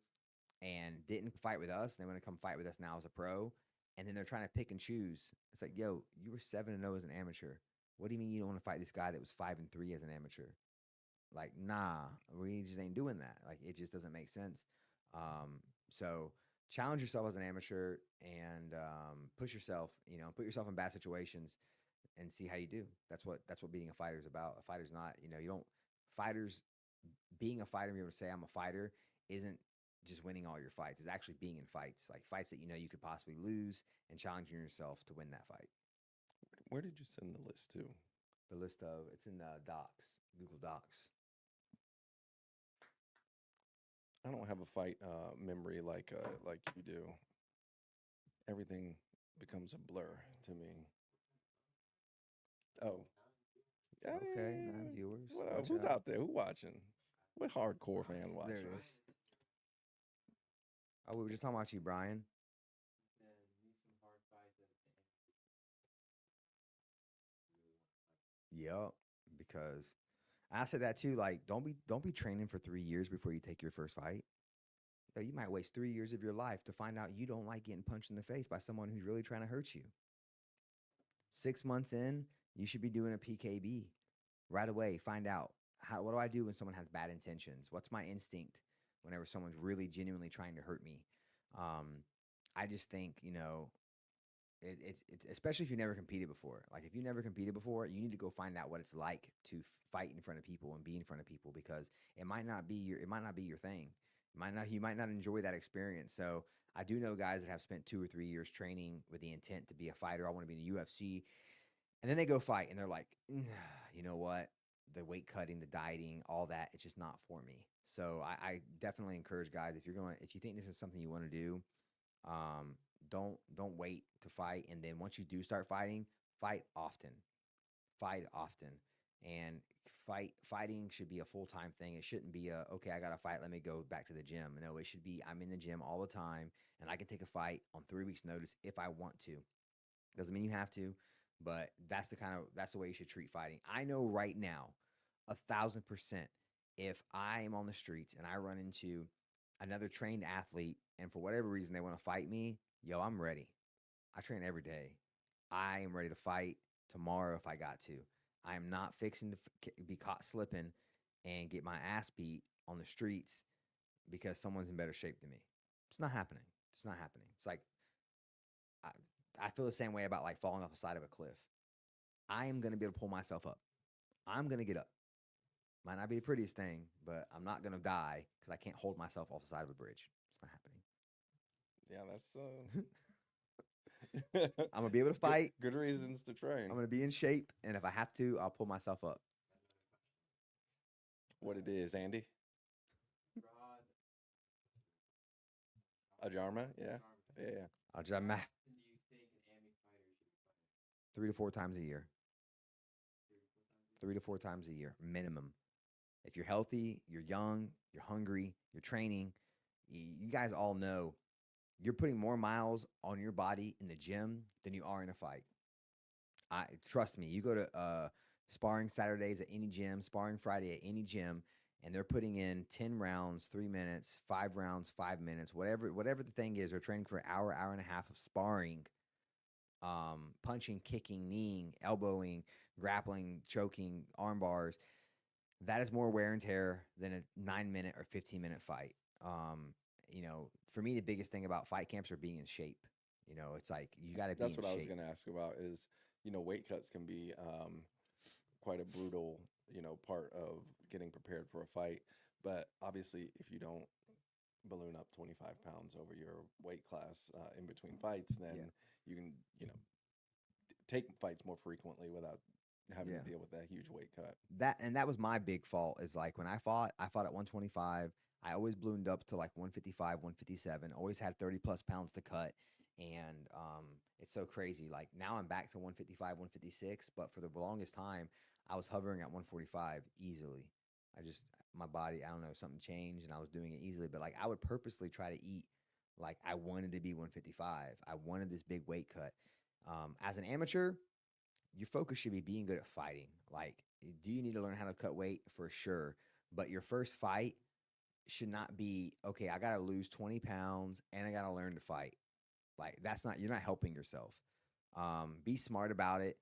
and didn't fight with us. And they want to come fight with us now as a pro. And then they're trying to pick and choose. It's like, yo, you were 7-0 as an amateur. What do you mean you don't want to fight this guy that was 5-3 as an amateur? Like, nah, we just ain't doing that. Like, it just doesn't make sense. So challenge yourself as an amateur and push yourself. Put yourself in bad situations and see how you do. That's what being a fighter is about. A fighter's not, you don't fighters being a fighter and being able to say I'm a fighter isn't just winning all your fights. It's actually being in fights, like fights that you could possibly lose and challenging yourself to win that fight. Where did you send the list to? The list of it's in the docs, Google Docs. I don't have a fight memory like you do. Everything becomes a blur to me. Oh, Okay, hey, 9 viewers. what up? Watch Who's out. out there? Who watching? What hardcore fan watching? There it is. Oh, we were just talking about you, Brian. Yep, because I said that too. Like, don't be training for 3 years before you take your first fight. You might waste 3 years of your life to find out you don't like getting punched in the face by someone who's really trying to hurt you. 6 months in, you should be doing a PKB right away. Find out what do I do when someone has bad intentions? What's my instinct whenever someone's really genuinely trying to hurt me? I just think it's especially if you never competed before. Like if you never competed before, you need to go find out what it's like to fight in front of people and be in front of people, because it might not be your thing. You might not enjoy that experience. So I do know guys that have spent 2 or 3 years training with the intent to be a fighter. I want to be in the UFC, and then they go fight, and they're like, "Nah, you know what? The weight cutting, the dieting, all that, it's just not for me." So I definitely encourage guys, if you think this is something you want to do, um, don't wait to fight, and then once you do start fighting, fight often, fight often, and fighting should be a full time thing. It shouldn't be a okay, I gotta fight. Let me go back to the gym. No, it should be I'm in the gym all the time, and I can take a fight on 3 weeks' notice if I want to. Doesn't mean you have to, but that's the way you should treat fighting. I know right now, 1,000%, if I am on the streets and I run into another trained athlete, and for whatever reason they want to fight me, yo, I'm ready. I train every day. I am ready to fight tomorrow if I got to. I am not fixing to be caught slipping and get my ass beat on the streets because someone's in better shape than me. It's not happening. It's not happening. It's like I, I feel the same way about like falling off the side of a cliff. I am going to be able to pull myself up. I'm going to get up. Might not be the prettiest thing, but I'm not going to die because I can't hold myself off the side of a bridge. It's not happening. Yeah, that's I'm going to be able to fight. Good reasons to train. I'm going to be in shape. And if I have to, I'll pull myself up. What it is, Andy? Ajarma? Yeah. Yeah. I'll just 3 to 4 times a year. 3 to 4 times a year, minimum. If you're healthy, you're young, you're hungry, you're training, you guys all know you're putting more miles on your body in the gym than you are in a fight. Trust me, you go to sparring Saturdays at any gym, sparring Friday at any gym, and they're putting in 10 rounds, 3 minutes, 5 rounds, 5 minutes, whatever the thing is. They're training for an hour, hour and a half of sparring, punching, kicking, kneeing, elbowing, grappling, choking, arm bars. That is more wear and tear than a 9-minute or 15-minute fight. For me, the biggest thing about fight camps are being in shape. It's like you got to be in shape. That's what I was going to ask about is, weight cuts can be quite a brutal, part of getting prepared for a fight. But obviously, if you don't balloon up 25 pounds over your weight class in between fights, then you can, take fights more frequently without having to deal with that huge weight cut. That was my big fault, is like when I fought at 125. I always ballooned up to like 155, 157, always had 30 plus pounds to cut. And it's so crazy. Like now I'm back to 155, 156, but for the longest time, I was hovering at 145 easily. My body, I don't know, something changed and I was doing it easily. But like I would purposely try to eat like I wanted to be 155. I wanted this big weight cut. As an amateur, your focus should be being good at fighting. Like, do you need to learn how to cut weight? For sure. But your first fight should not be, okay, I got to lose 20 pounds and I got to learn to fight. Like, you're not helping yourself. Be smart about it.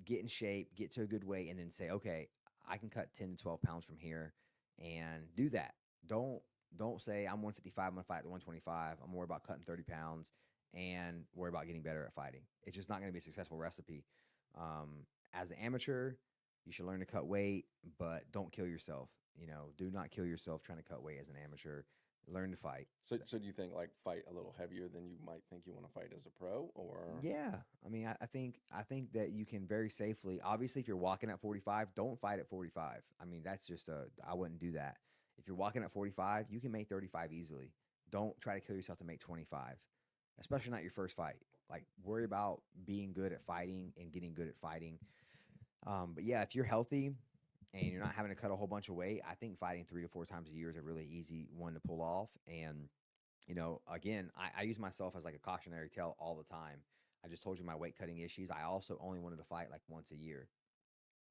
Get in shape, get to a good weight, and then say, okay, I can cut 10 to 12 pounds from here and do that. Don't say I'm 155, I'm going to fight at 125. I'm worried about cutting 30 pounds and worry about getting better at fighting. It's just not going to be a successful recipe. As an amateur, you should learn to cut weight, but don't kill yourself. Do not kill yourself trying to cut weight as an amateur. Learn to fight. So do you think like fight a little heavier than you might think you want to fight as a pro, or? Yeah, I mean, I think that you can very safely. Obviously, if you're walking at 45, don't fight at 45. I mean, that's just I wouldn't do that. If you're walking at 45, you can make 35 easily. Don't try to kill yourself to make 25, especially not your first fight. Like, worry about being good at fighting and getting good at fighting. But yeah, if you're healthy and you're not having to cut a whole bunch of weight, I think fighting 3 to 4 times a year is a really easy one to pull off. And, again, I use myself as like a cautionary tale all the time. I just told you my weight cutting issues. I also only wanted to fight like once a year.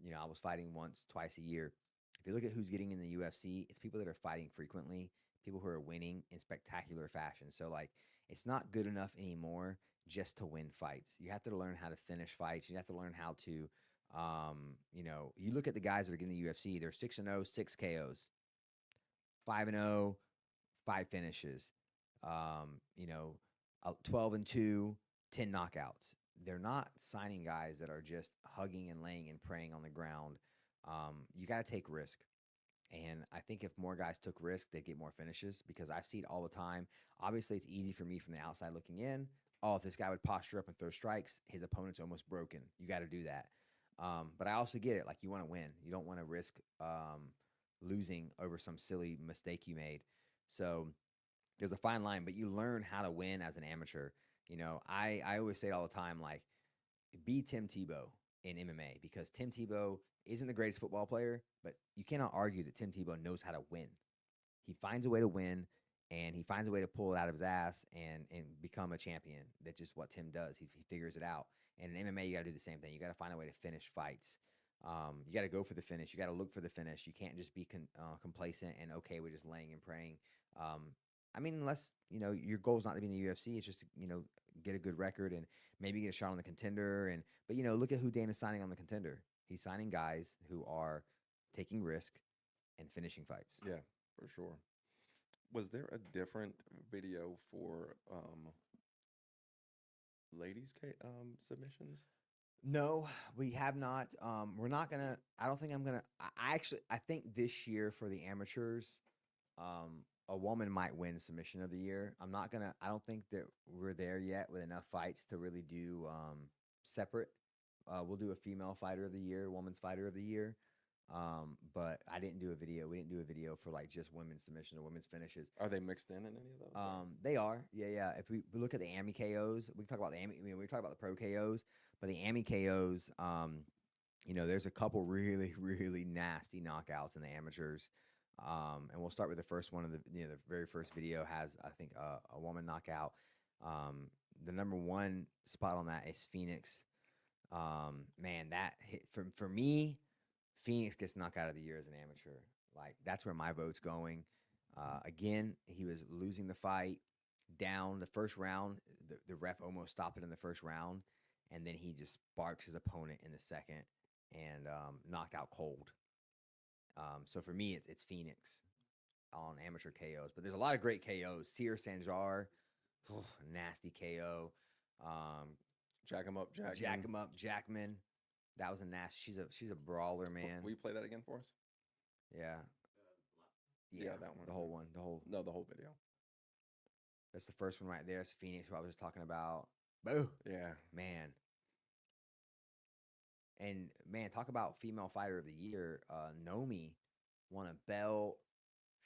I was fighting once, twice a year. If you look at who's getting in the UFC, it's people that are fighting frequently, people who are winning in spectacular fashion. So, like, it's not good enough anymore just to win fights. You have to learn how to finish fights. You have to learn how to, you look at the guys that are getting the UFC, they're 6-0, 6 KOs, 5-0, 5 finishes, 12-2, 10 knockouts. They're not signing guys that are just hugging and laying and praying on the ground. You got to take risk. And I think if more guys took risk, they'd get more finishes because I see it all the time. Obviously, it's easy for me from the outside looking in. Oh, if this guy would posture up and throw strikes, his opponent's almost broken. You got to do that. But I also get it. Like, you want to win. You don't want to risk losing over some silly mistake you made. So there's a fine line, but you learn how to win as an amateur. You know, I always say it all the time, like, be Tim Tebow in MMA because Tim Tebow isn't the greatest football player, but you cannot argue that Tim Tebow knows how to win. He finds a way to win, and he finds a way to pull it out of his ass and become a champion. That's just what Tim does. He figures it out. And in MMA, you got to do the same thing. You got to find a way to finish fights. You got to go for the finish. You got to look for the finish. You can't just be complacent and okay with just laying and praying. I mean, unless, you know, your goal is not to be in the UFC, it's just to, you know, get a good record and maybe get a shot on the Contender. But, you know, look at who Dana's signing on the Contender. He's signing guys who are taking risk and finishing fights. Yeah, for sure. Was there a different video for ladies submissions? No, we have not. We're not gonna. I don't think I'm gonna. I think this year for the amateurs, a woman might win submission of the year. I'm not gonna. I don't think that we're there yet with enough fights to really do separate. We'll do a female fighter of the year, woman's fighter of the year. But I didn't do a video. We didn't do a video for like just women's submission or women's finishes. Are they mixed in any of those? They are. Yeah. If we look at the AMI KOs, we can talk about the AMI. I mean, we talk about the pro KOs, but the AMI KOs, you know, there's a couple really, really nasty knockouts in the amateurs. And we'll start with the first one of the, you know, the very first video has, I think, a woman knockout. The number one spot on that is Phoenix. Man, that hit for me. Phoenix gets knockout of the year as an amateur. Like, that's where my vote's going. Again, he was losing the fight down the first round. The ref almost stopped it in the first round, and then he just sparks his opponent in the second and knocked out cold. So for me, it's Phoenix on amateur KOs. But there's a lot of great KOs. Seer Sanjar, nasty KO. Jack him up, Jackman. That was a nasty. She's a brawler, man. Will you play that again for us? Yeah. Yeah, that one. The whole one. No, the whole video. That's the first one right there. It's Phoenix, who I was just talking about. Boo. Yeah. Man. And man, talk about female fighter of the year. Nomi won a belt,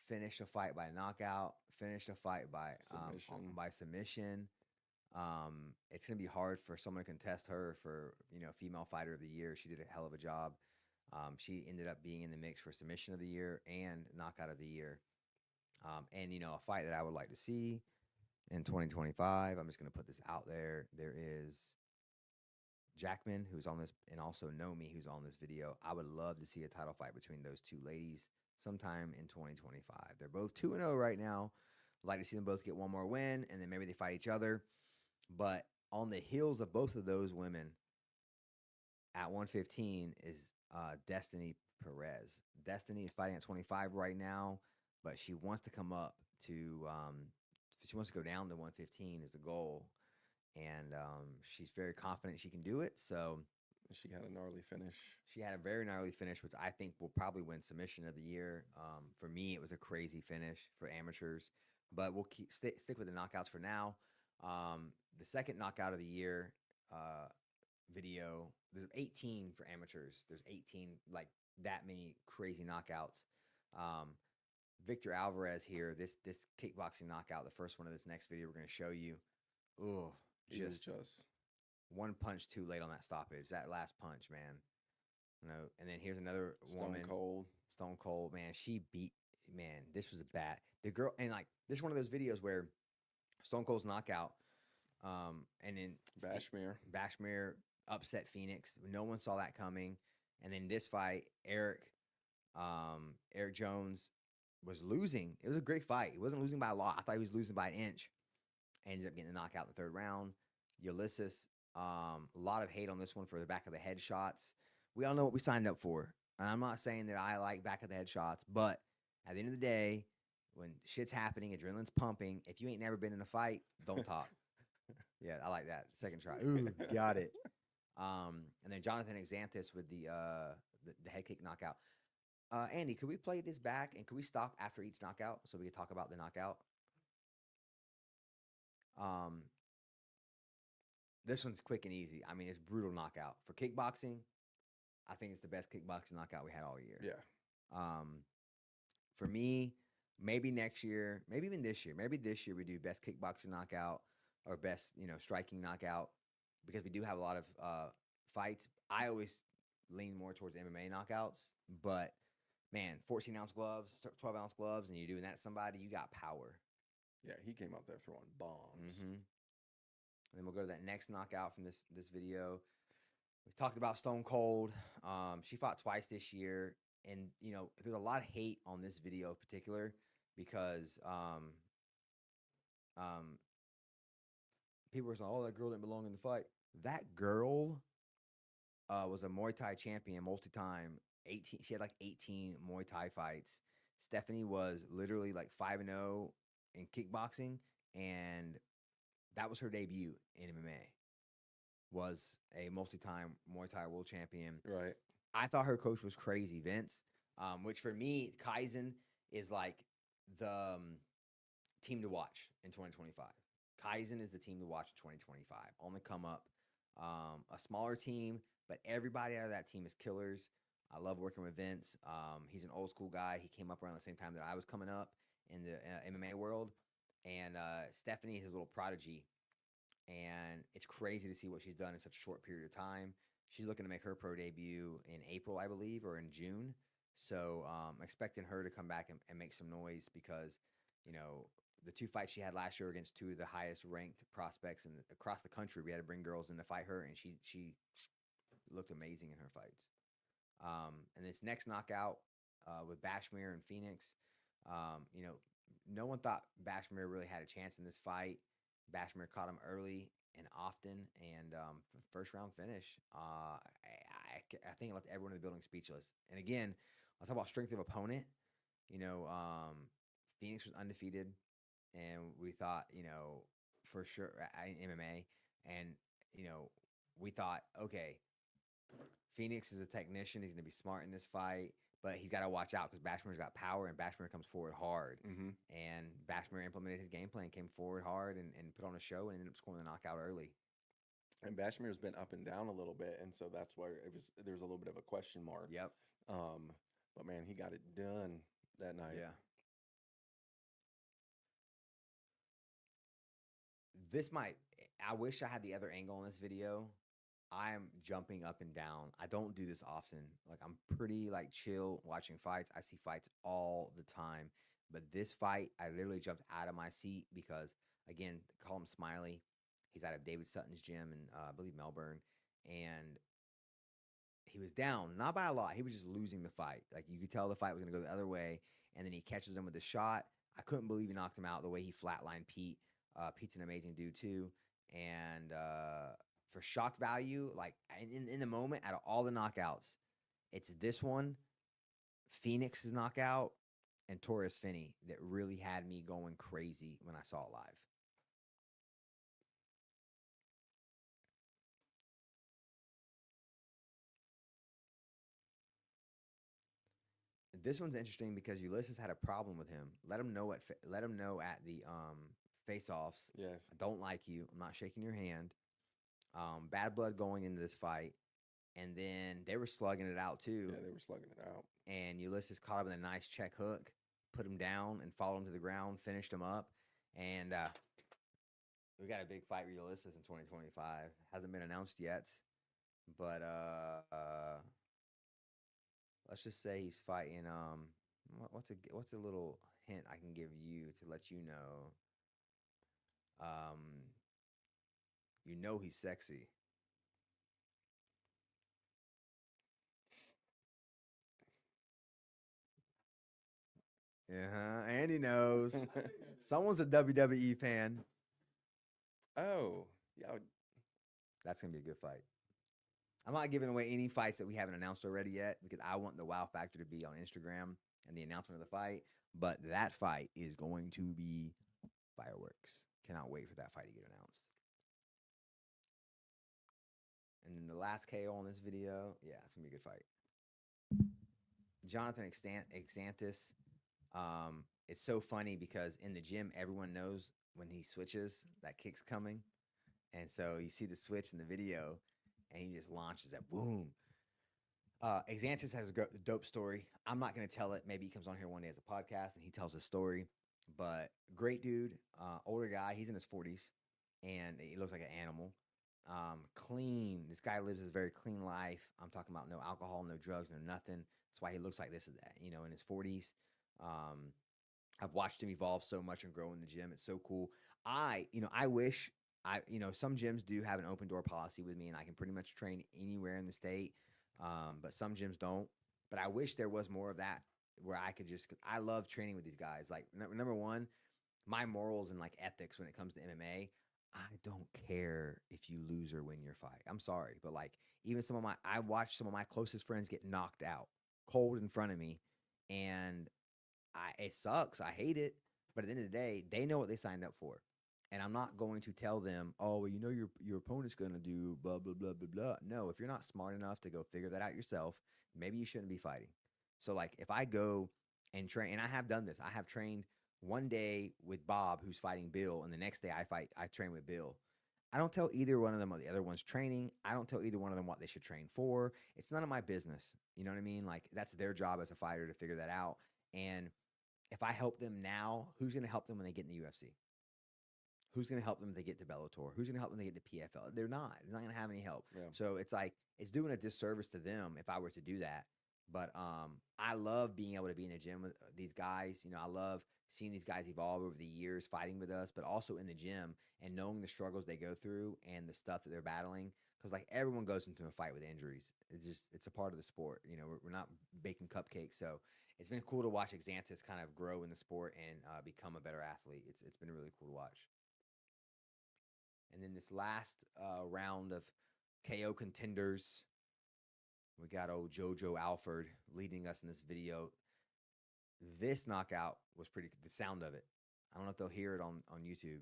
finished a fight by knockout, finished a fight by submission. It's gonna be hard for someone to contest her for, you know, female fighter of the year. She did a hell of a job. She ended up being in the mix for submission of the year and knockout of the year. And you know, a fight that I would like to see in 2025. I'm just gonna put this out there. There is Jackman, who's on this, and also Nomi, who's on this video. I would love to see a title fight between those two ladies sometime in 2025. They're both 2-0 right now. I'd like to see them both get one more win, and then maybe they fight each other. But on the heels of both of those women, at 115 is Destiny Perez. Destiny is fighting at 25 right now, but she wants to come up to she wants to go down to 115 is the goal. And she's very confident she can do it. So she had a gnarly finish. She had a very gnarly finish, which I think will probably win submission of the year. For me, it was a crazy finish for amateurs, but we'll stick with the knockouts for now. The second knockout of the year video, there's 18 for amateurs. There's 18, like that many crazy knockouts. Victor Alvarez here, this kickboxing knockout, the first one of this next video we're going to show you. Ooh, just one punch too late on that stoppage. That last punch, man. You know, and then here's another woman. Stone Cold, man. She beat, man, this was a bad. The girl, and like, this is one of those videos where Stone Cold's knockout, and then Bashmir upset Phoenix. No one saw that coming. And then this fight, Eric Jones was losing. It was a great fight. He wasn't losing by a lot. I thought he was losing by an inch. Ended up getting the knockout in the third round. Ulysses, a lot of hate on this one for the back of the head shots. We all know what we signed up for. And I'm not saying that I like back of the head shots, but at the end of the day, when shit's happening, adrenaline's pumping, if you ain't never been in a fight, don't talk. Yeah, I like that. Second try. Ooh, got it. And then Jonathan Xanthus with the head kick knockout. Andy, could we play this back and could we stop after each knockout so we could talk about the knockout? Um, this one's quick and easy. I mean, it's brutal knockout for kickboxing. I think it's the best kickboxing knockout we had all year. Yeah. For me, maybe next year, maybe even this year, maybe this year we do best kickboxing knockout or best, striking knockout because we do have a lot of fights. I always lean more towards MMA knockouts, but man, 14-ounce gloves, 12-ounce gloves, and you're doing that to somebody, you got power. Yeah, he came out there throwing bombs. And then we'll go to that next knockout from this video. We talked about Stone Cold. She fought twice this year. And, there's a lot of hate on this video in particular because people were saying, oh, that girl didn't belong in the fight. That girl was a Muay Thai champion multi-time. She had like 18 Muay Thai fights. Stephanie was literally like 5-0 in kickboxing, and that was her debut in MMA. Was a multi-time Muay Thai world champion. Right. I thought her coach was crazy, Vince. Which for me, Kaizen is like the team to watch in 2025. Kaizen is the team to watch in 2025. On the come up, a smaller team, but everybody out of that team is killers. I love working with Vince. He's an old school guy. He came up around the same time that I was coming up in the MMA world. And Stephanie is his little prodigy. And it's crazy to see what she's done in such a short period of time. She's looking to make her pro debut in April, I believe, or in June. So expecting her to come back and make some noise because, the two fights she had last year against two of the highest ranked prospects across the country, we had to bring girls in to fight her, and she looked amazing in her fights. And this next knockout with Bashmir and Phoenix, no one thought Bashmir really had a chance in this fight. Bashmir caught him early and often, and first round finish. I think it left everyone in the building speechless. And again, let's talk about strength of opponent. Phoenix was undefeated, and we thought, for sure in MMA, and we thought, okay, Phoenix is a technician. He's going to be smart in this fight, but he's got to watch out because Bashmir's got power, and Bashmir comes forward hard. And Bashmir implemented his game plan, came forward hard, and put on a show, and ended up scoring the knockout early. And Bashmir's been up and down a little bit, and so that's why there's a little bit of a question mark. Yep. But man, he got it done that night. Yeah. I wish I had the other angle in this video. I am jumping up and down. I don't do this often. Like, I'm pretty chill watching fights. I see fights all the time. But this fight, I literally jumped out of my seat because, again, call him Smiley. He's out of David Sutton's gym in, I believe, Melbourne. And he was down, not by a lot. He was just losing the fight. Like, you could tell the fight was going to go the other way. And then he catches him with a shot. I couldn't believe he knocked him out the way he flatlined Pete. Pete's an amazing dude, too. And for shock value, in the moment, out of all the knockouts, it's this one, Phoenix's knockout, and Torres Finney that really had me going crazy when I saw it live. This one's interesting because Ulysses had a problem with him. Let him know at the face-offs. Yes. I don't like you. I'm not shaking your hand. Bad blood going into this fight. And then they were slugging it out too. Yeah, they were slugging it out. And Ulysses caught him with a nice check hook, put him down and followed him to the ground, finished him up. And we got a big fight with Ulysses in 2025. Hasn't been announced yet. But let's just say he's fighting. What's a little hint I can give you to let you know? He's sexy. Andy knows. Someone's a WWE fan. Oh, yeah. That's gonna be a good fight. I'm not giving away any fights that we haven't announced already yet because I want the wow factor to be on Instagram and the announcement of the fight. But that fight is going to be fireworks. Cannot wait for that fight to get announced. And then the last KO on this video, yeah, it's gonna be a good fight. Jonathan Exantis. It's so funny because in the gym, everyone knows when he switches that kick's coming, and so you see the switch in the video, and he just launches that boom. Exantis has a dope story. I'm not going to tell it. Maybe he comes on here one day as a podcast and he tells a story. But great dude, older guy. He's in his 40s, and he looks like an animal. Clean. This guy lives a very clean life. I'm talking about no alcohol, no drugs, no nothing. That's why he looks like this and that. You know, in his 40s. I've watched him evolve so much and grow in the gym. It's so cool. I wish some gyms do have an open door policy with me, and I can pretty much train anywhere in the state. But some gyms don't. But I wish there was more of that where I could just. I love training with these guys. Like number one, my morals and like ethics when it comes to MMA. I don't care if you lose or win your fight. I'm sorry, but like even I watched some of my closest friends get knocked out cold in front of me, and it sucks. I hate it. But at the end of the day, they know what they signed up for. And I'm not going to tell them, oh, well, your opponent's going to do blah, blah, blah, blah, blah. No, if you're not smart enough to go figure that out yourself, maybe you shouldn't be fighting. So, like, if I go and train, and I have done this. I have trained one day with Bob, who's fighting Bill, and the next day I train with Bill. I don't tell either one of them what the other one's training. I don't tell either one of them what they should train for. It's none of my business. You know what I mean? Like, that's their job as a fighter to figure that out. And if I help them now, who's going to help them when they get in the UFC? Who's going to help them when they get to Bellator? Who's going to help them when they get to PFL? They're not going to have any help. Yeah. So it's like, it's doing a disservice to them if I were to do that. But I love being able to be in the gym with these guys. You know, I love seeing these guys evolve over the years, fighting with us, but also in the gym and knowing the struggles they go through and the stuff that they're battling. Because like everyone goes into a fight with injuries. It's a part of the sport. You know, we're not baking cupcakes. So it's been cool to watch Exantis kind of grow in the sport and become a better athlete. It's been really cool to watch. And then this last round of KO contenders, we got old Jojo Alford leading us in this video. This knockout was pretty good. The sound of it. I don't know if they'll hear it on YouTube,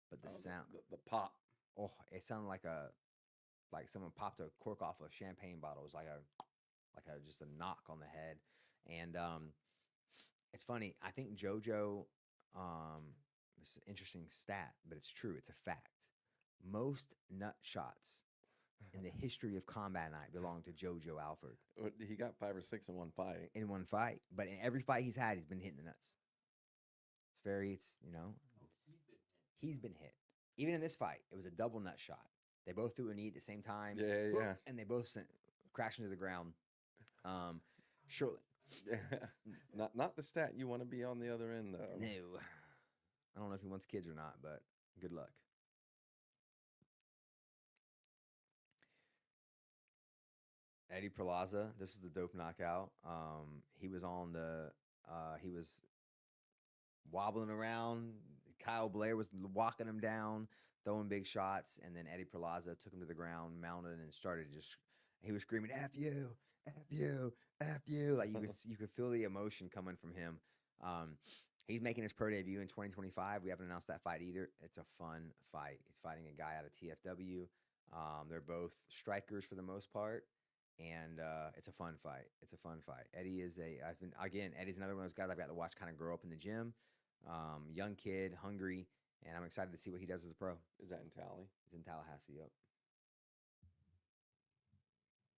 but the sound. The pop. Oh, it sounded like someone popped a cork off a champagne bottle. It was like just a knock on the head. And it's funny. I think JoJo, it's an interesting stat, but it's true. It's a fact. Most nut shots in the history of Combat Night belong to JoJo Alford. He got 5 or 6 in one fight. In one fight. But in every fight he's had, he's been hitting the nuts. He's been hit. Even in this fight, it was a double nut shot. They both threw a knee at the same time. Yeah. And they both crashed into the ground. Surely. Not the stat you want to be on the other end, though. No. I don't know if he wants kids or not, but good luck. Eddie Perlaza, this was the dope knockout. He was he was wobbling around. Kyle Blair was walking him down, throwing big shots, and then Eddie Perlaza took him to the ground, mounted, and started he was screaming, F you, F you, F you. Like you could feel the emotion coming from him. He's making his pro debut in 2025. We haven't announced that fight either. It's a fun fight. He's fighting a guy out of TFW. They're both strikers for the most part. And it's a fun fight. Eddie is Eddie's another one of those guys I've got to watch kind of grow up in the gym. Young kid, hungry, and I'm excited to see what he does as a pro. Is that in Tally? He's in Tallahassee, yep.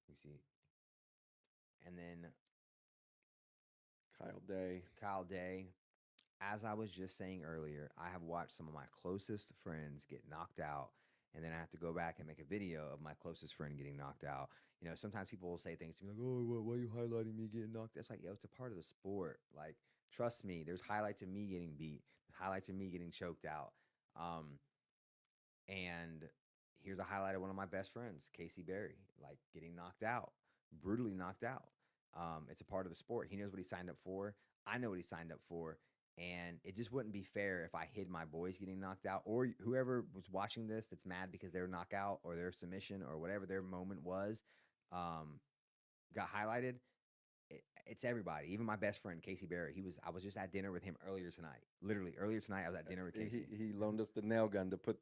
We see. And then Kyle Day. As I was just saying earlier, I have watched some of my closest friends get knocked out, and then I have to go back and make a video of my closest friend getting knocked out. You know, sometimes people will say things to me like, oh, why are you highlighting me getting knocked out? It's like, yo, it's a part of the sport. Like, trust me, there's highlights of me getting beat, highlights of me getting choked out. And here's a highlight of one of my best friends, Casey Berry, like getting knocked out, brutally knocked out. It's a part of the sport. He knows what he signed up for. I know what he signed up for. And it just wouldn't be fair if I hid my boys getting knocked out, or whoever was watching this that's mad because their knockout or their submission or whatever their moment was got highlighted. It's everybody. Even my best friend, Casey Berry. I was just at dinner with him earlier tonight. Literally, earlier tonight, I was at dinner with Casey. He loaned us the nail gun to put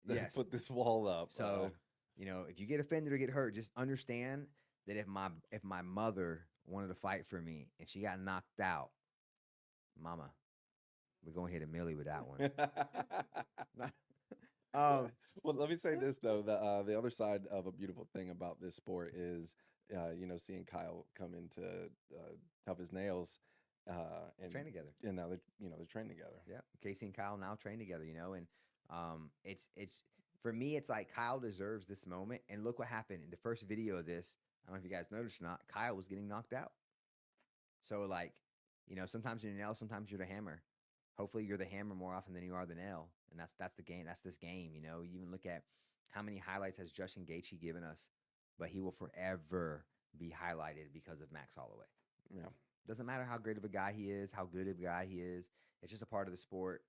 Yes. put this wall up. So You know, if you get offended or get hurt, just understand that if my mother wanted to fight for me and she got knocked out, mama, we're gonna hit a millie with that one. um, Well, let me say this though: the other side of a beautiful thing about this sport is, seeing Kyle come into Tough as Nails, and train together. now they're training together. Yeah, Casey and Kyle now train together, and it's for me, it's like Kyle deserves this moment. And look what happened in the first video of this. I don't know if you guys noticed or not. Kyle was getting knocked out. So like, sometimes you're the nail, sometimes you're the hammer. Hopefully, you're the hammer more often than you are the nail, and that's the game. That's this game. You even look at how many highlights has Justin Gaethje given us, but he will forever be highlighted because of Max Holloway. Yeah. Doesn't matter how great of a guy he is, how good of a guy he is. It's just a part of the sport.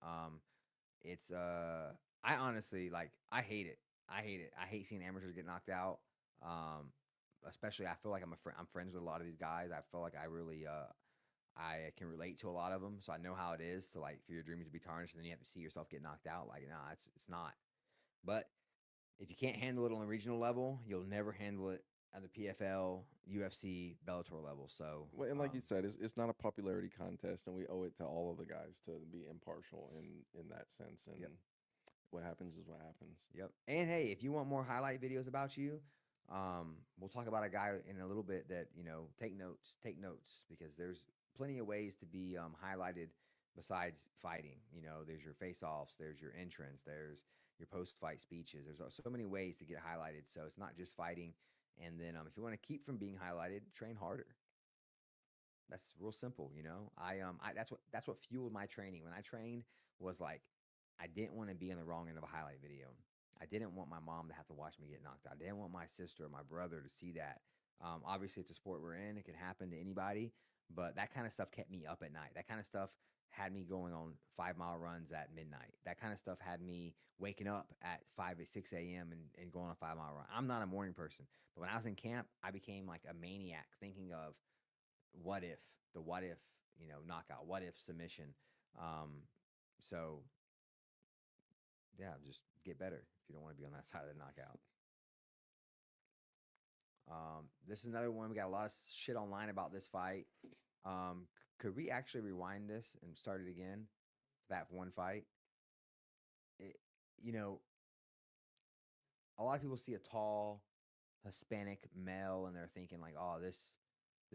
It's I honestly I hate it. I hate it. I hate seeing amateurs get knocked out. Especially I feel like I'm friends with a lot of these guys. I feel like I really I can relate to a lot of them, so I know how it is to for your dreams to be tarnished and then you have to see yourself get knocked out. Like, nah, it's not. But if you can't handle it on the regional level, you'll never handle it at the PFL, UFC, Bellator level. So, Well, and like you said, it's not a popularity contest, and we owe it to all of the guys to be impartial in that sense. And Yep. what happens is what happens. Yep. And hey, if you want more highlight videos about you, we'll talk about a guy in a little bit that take notes because there's plenty of ways to be highlighted besides fighting. There's your face-offs, there's your entrance, there's your post-fight speeches. There's so many ways to get highlighted. So it's not just fighting. And then if you want to keep from being highlighted, train harder. That's real simple. I that's what fueled my training. When I trained was I didn't want to be on the wrong end of a highlight video. I didn't want my mom to have to watch me get knocked out. I didn't want my sister or my brother to see that. Obviously, it's a sport we're in. It can happen to anybody. But that kind of stuff kept me up at night. That kind of stuff had me going on 5-mile runs at midnight. That kind of stuff had me waking up at 6 a.m. and going on a 5-mile run. I'm not a morning person. But when I was in camp, I became like a maniac thinking of what if, knockout, what if submission. So yeah, just get better if you don't want to be on that side of the knockout. This is another one. We got a lot of shit online about this fight. Could we actually rewind this and start it again? That one fight. A lot of people see a tall Hispanic male and they're thinking like, oh, this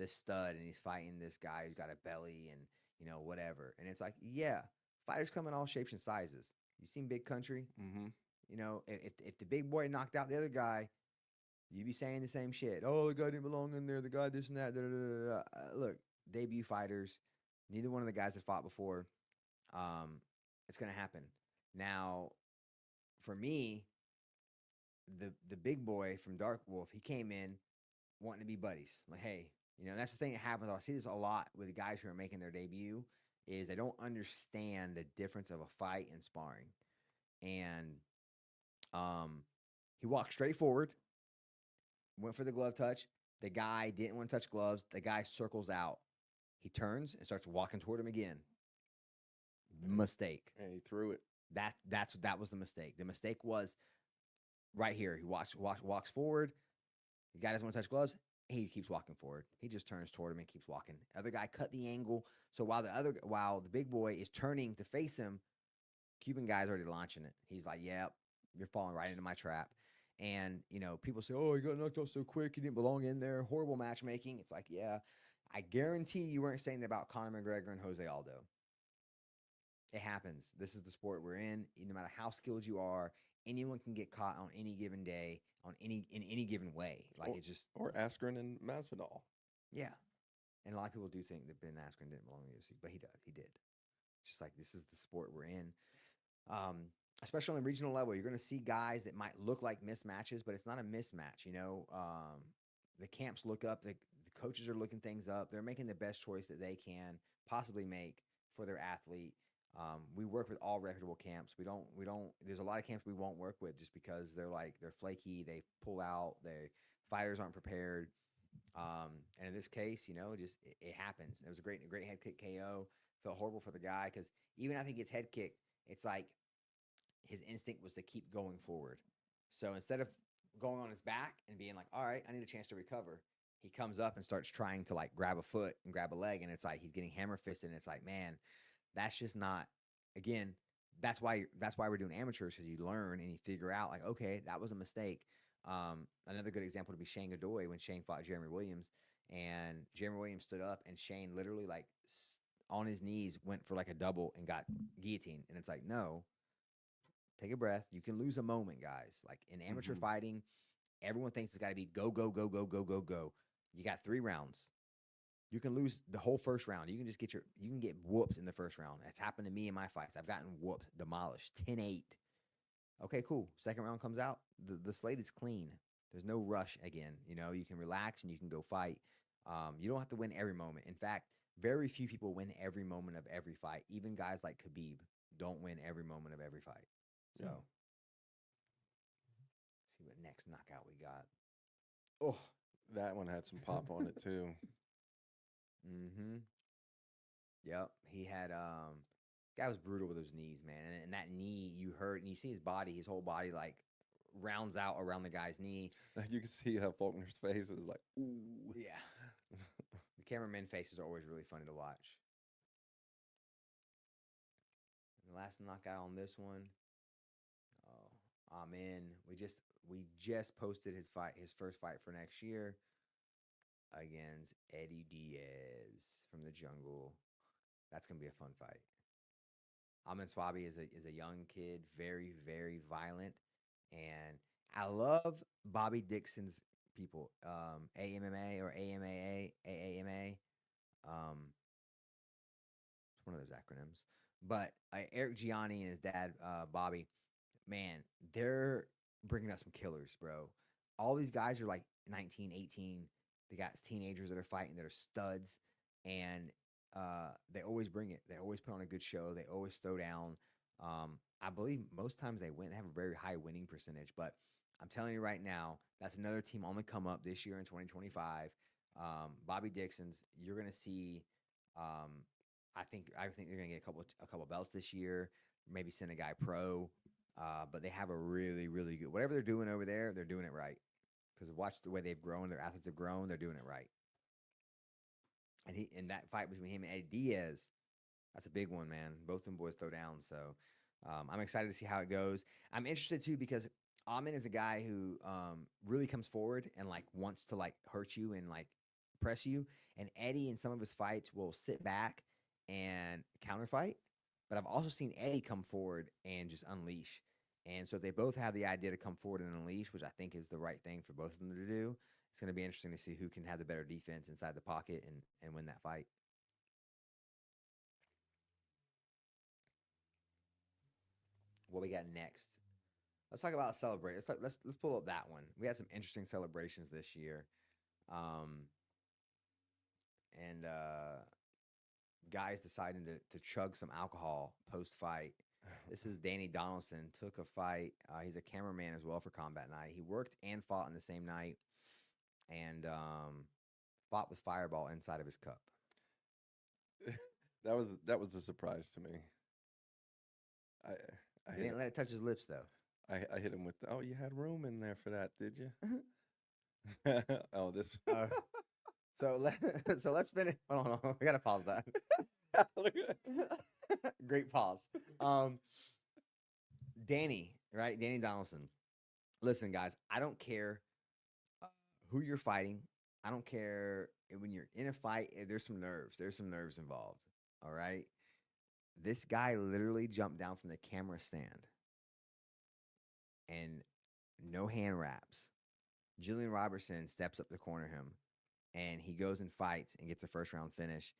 stud and he's fighting this guy who's got a belly and whatever. And it's like, yeah, fighters come in all shapes and sizes. You seen Big Country? Mm-hmm. If the big boy knocked out the other guy, you'd be saying the same shit. Oh, the guy didn't belong in there. The guy this and that. Da, da, da, da. Look, debut fighters. Neither one of the guys had fought before. It's gonna happen. Now, for me, the big boy from Dark Wolf, he came in wanting to be buddies. Like, hey, that's the thing that happens. I see this a lot with the guys who are making their debut. Is they don't understand the difference of a fight and sparring. And he walked straight forward, went for the glove touch. The guy didn't want to touch gloves. The guy circles out. He turns and starts walking toward him again. Mistake. And he threw it. That was the mistake. The mistake was right here. He walks forward. The guy doesn't want to touch gloves. He keeps walking forward. He just turns toward him and keeps walking. Other guy cut the angle. So while the big boy is turning to face him, Cuban guy's already launching it. He's like, "Yep, you're falling right into my trap." And people say, "Oh, he got knocked out so quick. He didn't belong in there. Horrible matchmaking." It's like, yeah, I guarantee you weren't saying that about Conor McGregor and Jose Aldo. It happens. This is the sport we're in. No matter how skilled you are, anyone can get caught on any given day, in any given way. It's just or Askren and Masvidal. Yeah, and a lot of people do think that Ben Askren didn't belong in the UFC, but he did. He did. It's just like this is the sport we're in. Especially on the regional level, you're going to see guys that might look like mismatches, but it's not a mismatch. The camps look up, the coaches are looking things up. They're making the best choice that they can possibly make for their athlete. We work with all reputable camps. We don't, there's a lot of camps we won't work with just because they're flaky. They pull out, fighters aren't prepared. And in this case, it happens. It was a great head kick KO. Felt horrible for the guy because even after he gets head kicked, it's like his instinct was to keep going forward. So instead of going on his back and being like, all right, I need a chance to recover. He comes up and starts trying to like grab a foot and grab a leg, and it's like he's getting hammer fisted, and it's like, man, that's just not. Again, that's why we're doing amateurs, because you learn and you figure out like, okay, that was a mistake. Another good example would be Shane Godoy when Shane fought Jeremy Williams, and Jeremy Williams stood up, and Shane literally like on his knees went for like a double and got guillotined, and it's like, no, take a breath. You can lose a moment, guys. Like in amateur fighting, everyone thinks it's got to be go, go, go, go, go, go, go. You got 3 rounds. You can lose the whole first round. You can just you can get whooped in the first round. That's happened to me in my fights. I've gotten whooped, demolished, 10-8. Okay, cool. Second round comes out. The slate is clean. There's no rush again. You know, you can relax and you can go fight. You don't have to win every moment. In fact, very few people win every moment of every fight. Even guys like Khabib don't win every moment of every fight. So, see what next knockout we got. Oh, That one had some pop on it too. mm-hmm. Yep. He had guy was brutal with his knees, man. And that knee, you heard, and you see his body, his whole body like rounds out around the guy's knee. You can see how Faulkner's face is like, ooh. Yeah. The cameraman faces are always really funny to watch. And the last knockout on this one. Oh, Amin. We just posted his first fight for next year against Eddie Diaz from the jungle. That's gonna be a fun fight. Amin Swabi is a young kid, very, very violent. And I love Bobby Dixon's people, AMMA or AMAA, AAMA. It's one of those acronyms. But Eric Gianni and his dad, Bobby, man, they're bringing up some killers, bro. All these guys are like 19, 18. They got teenagers that are fighting that are studs. And they always bring it. They always put on a good show. They always throw down. I believe most times they win. They have a very high winning percentage. But I'm telling you right now, that's another team on the come up this year in 2025. Bobby Dixon's. You're gonna see. I think they're gonna get a couple belts this year. Maybe send a guy pro. But they have a really, really good. Whatever they're doing over there, they're doing it right. Because watch the way they've grown. Their athletes have grown. They're doing it right. And in that fight between him and Eddie Diaz, that's a big one, man. Both them boys throw down. So I'm excited to see how it goes. I'm interested too because Amin is a guy who really comes forward and like wants to like hurt you and like press you. And Eddie in some of his fights will sit back and counter fight. But I've also seen Eddie come forward and just unleash. And so if they both have the idea to come forward and unleash, which I think is the right thing for both of them to do, it's going to be interesting to see who can have the better defense inside the pocket and win that fight. What we got next? Let's talk about celebrate. Let's pull up that one. We had some interesting celebrations this year, and guys deciding to chug some alcohol post fight. This is Danny Donaldson took a fight. He's a cameraman as well for Combat Night. He worked and fought on the same night, and fought with Fireball inside of his cup. That was a surprise to me. I He didn't let it touch his lips though. I hit him with, oh, you had room in there for that, did you? Oh, this. So let's finish. Hold on. I gotta pause that. Great pause. Danny, right? Danny Donaldson. Listen, guys, I don't care who you're fighting. I don't care when you're in a fight. There's some nerves. There's some nerves involved. All right. This guy literally jumped down from the camera stand and no hand wraps. Julian Robertson steps up to corner him and he goes and fights and gets a first round finish.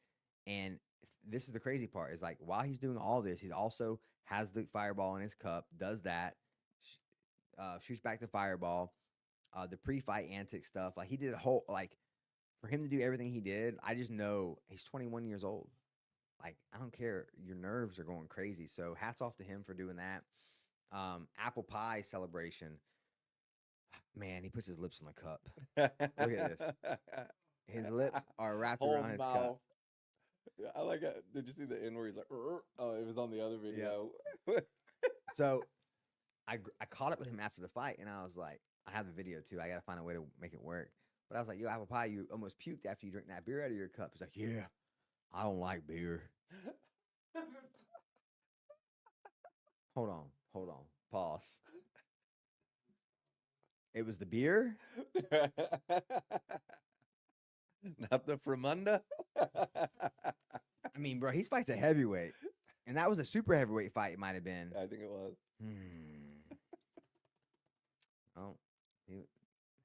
And this is the crazy part is like while he's doing all this, he also has the Fireball in his cup, does that, shoots back the Fireball, the pre-fight antic stuff. Like he did a whole, like for him to do everything he did, I just know he's 21 years old. Like, I don't care. Your nerves are going crazy. So hats off to him for doing that. Apple pie celebration. Man, he puts his lips on the cup. Look at this. His lips are wrapped Whole around his mouth. cup. Yeah, I like it. Did you see the end where he's like, oh, it was on the other video. So I caught up with him after the fight, and I was like, I have the video too. I gotta find a way to make it work. But I was like, yo, apple pie, you almost puked after you drink that beer out of your cup. He's like, yeah, I don't like beer. Hold on, pause. It was the beer. Not the Fremunda. I mean, bro, he's fights a heavyweight, and that was a super heavyweight fight. It might have been. I think it was. Oh, he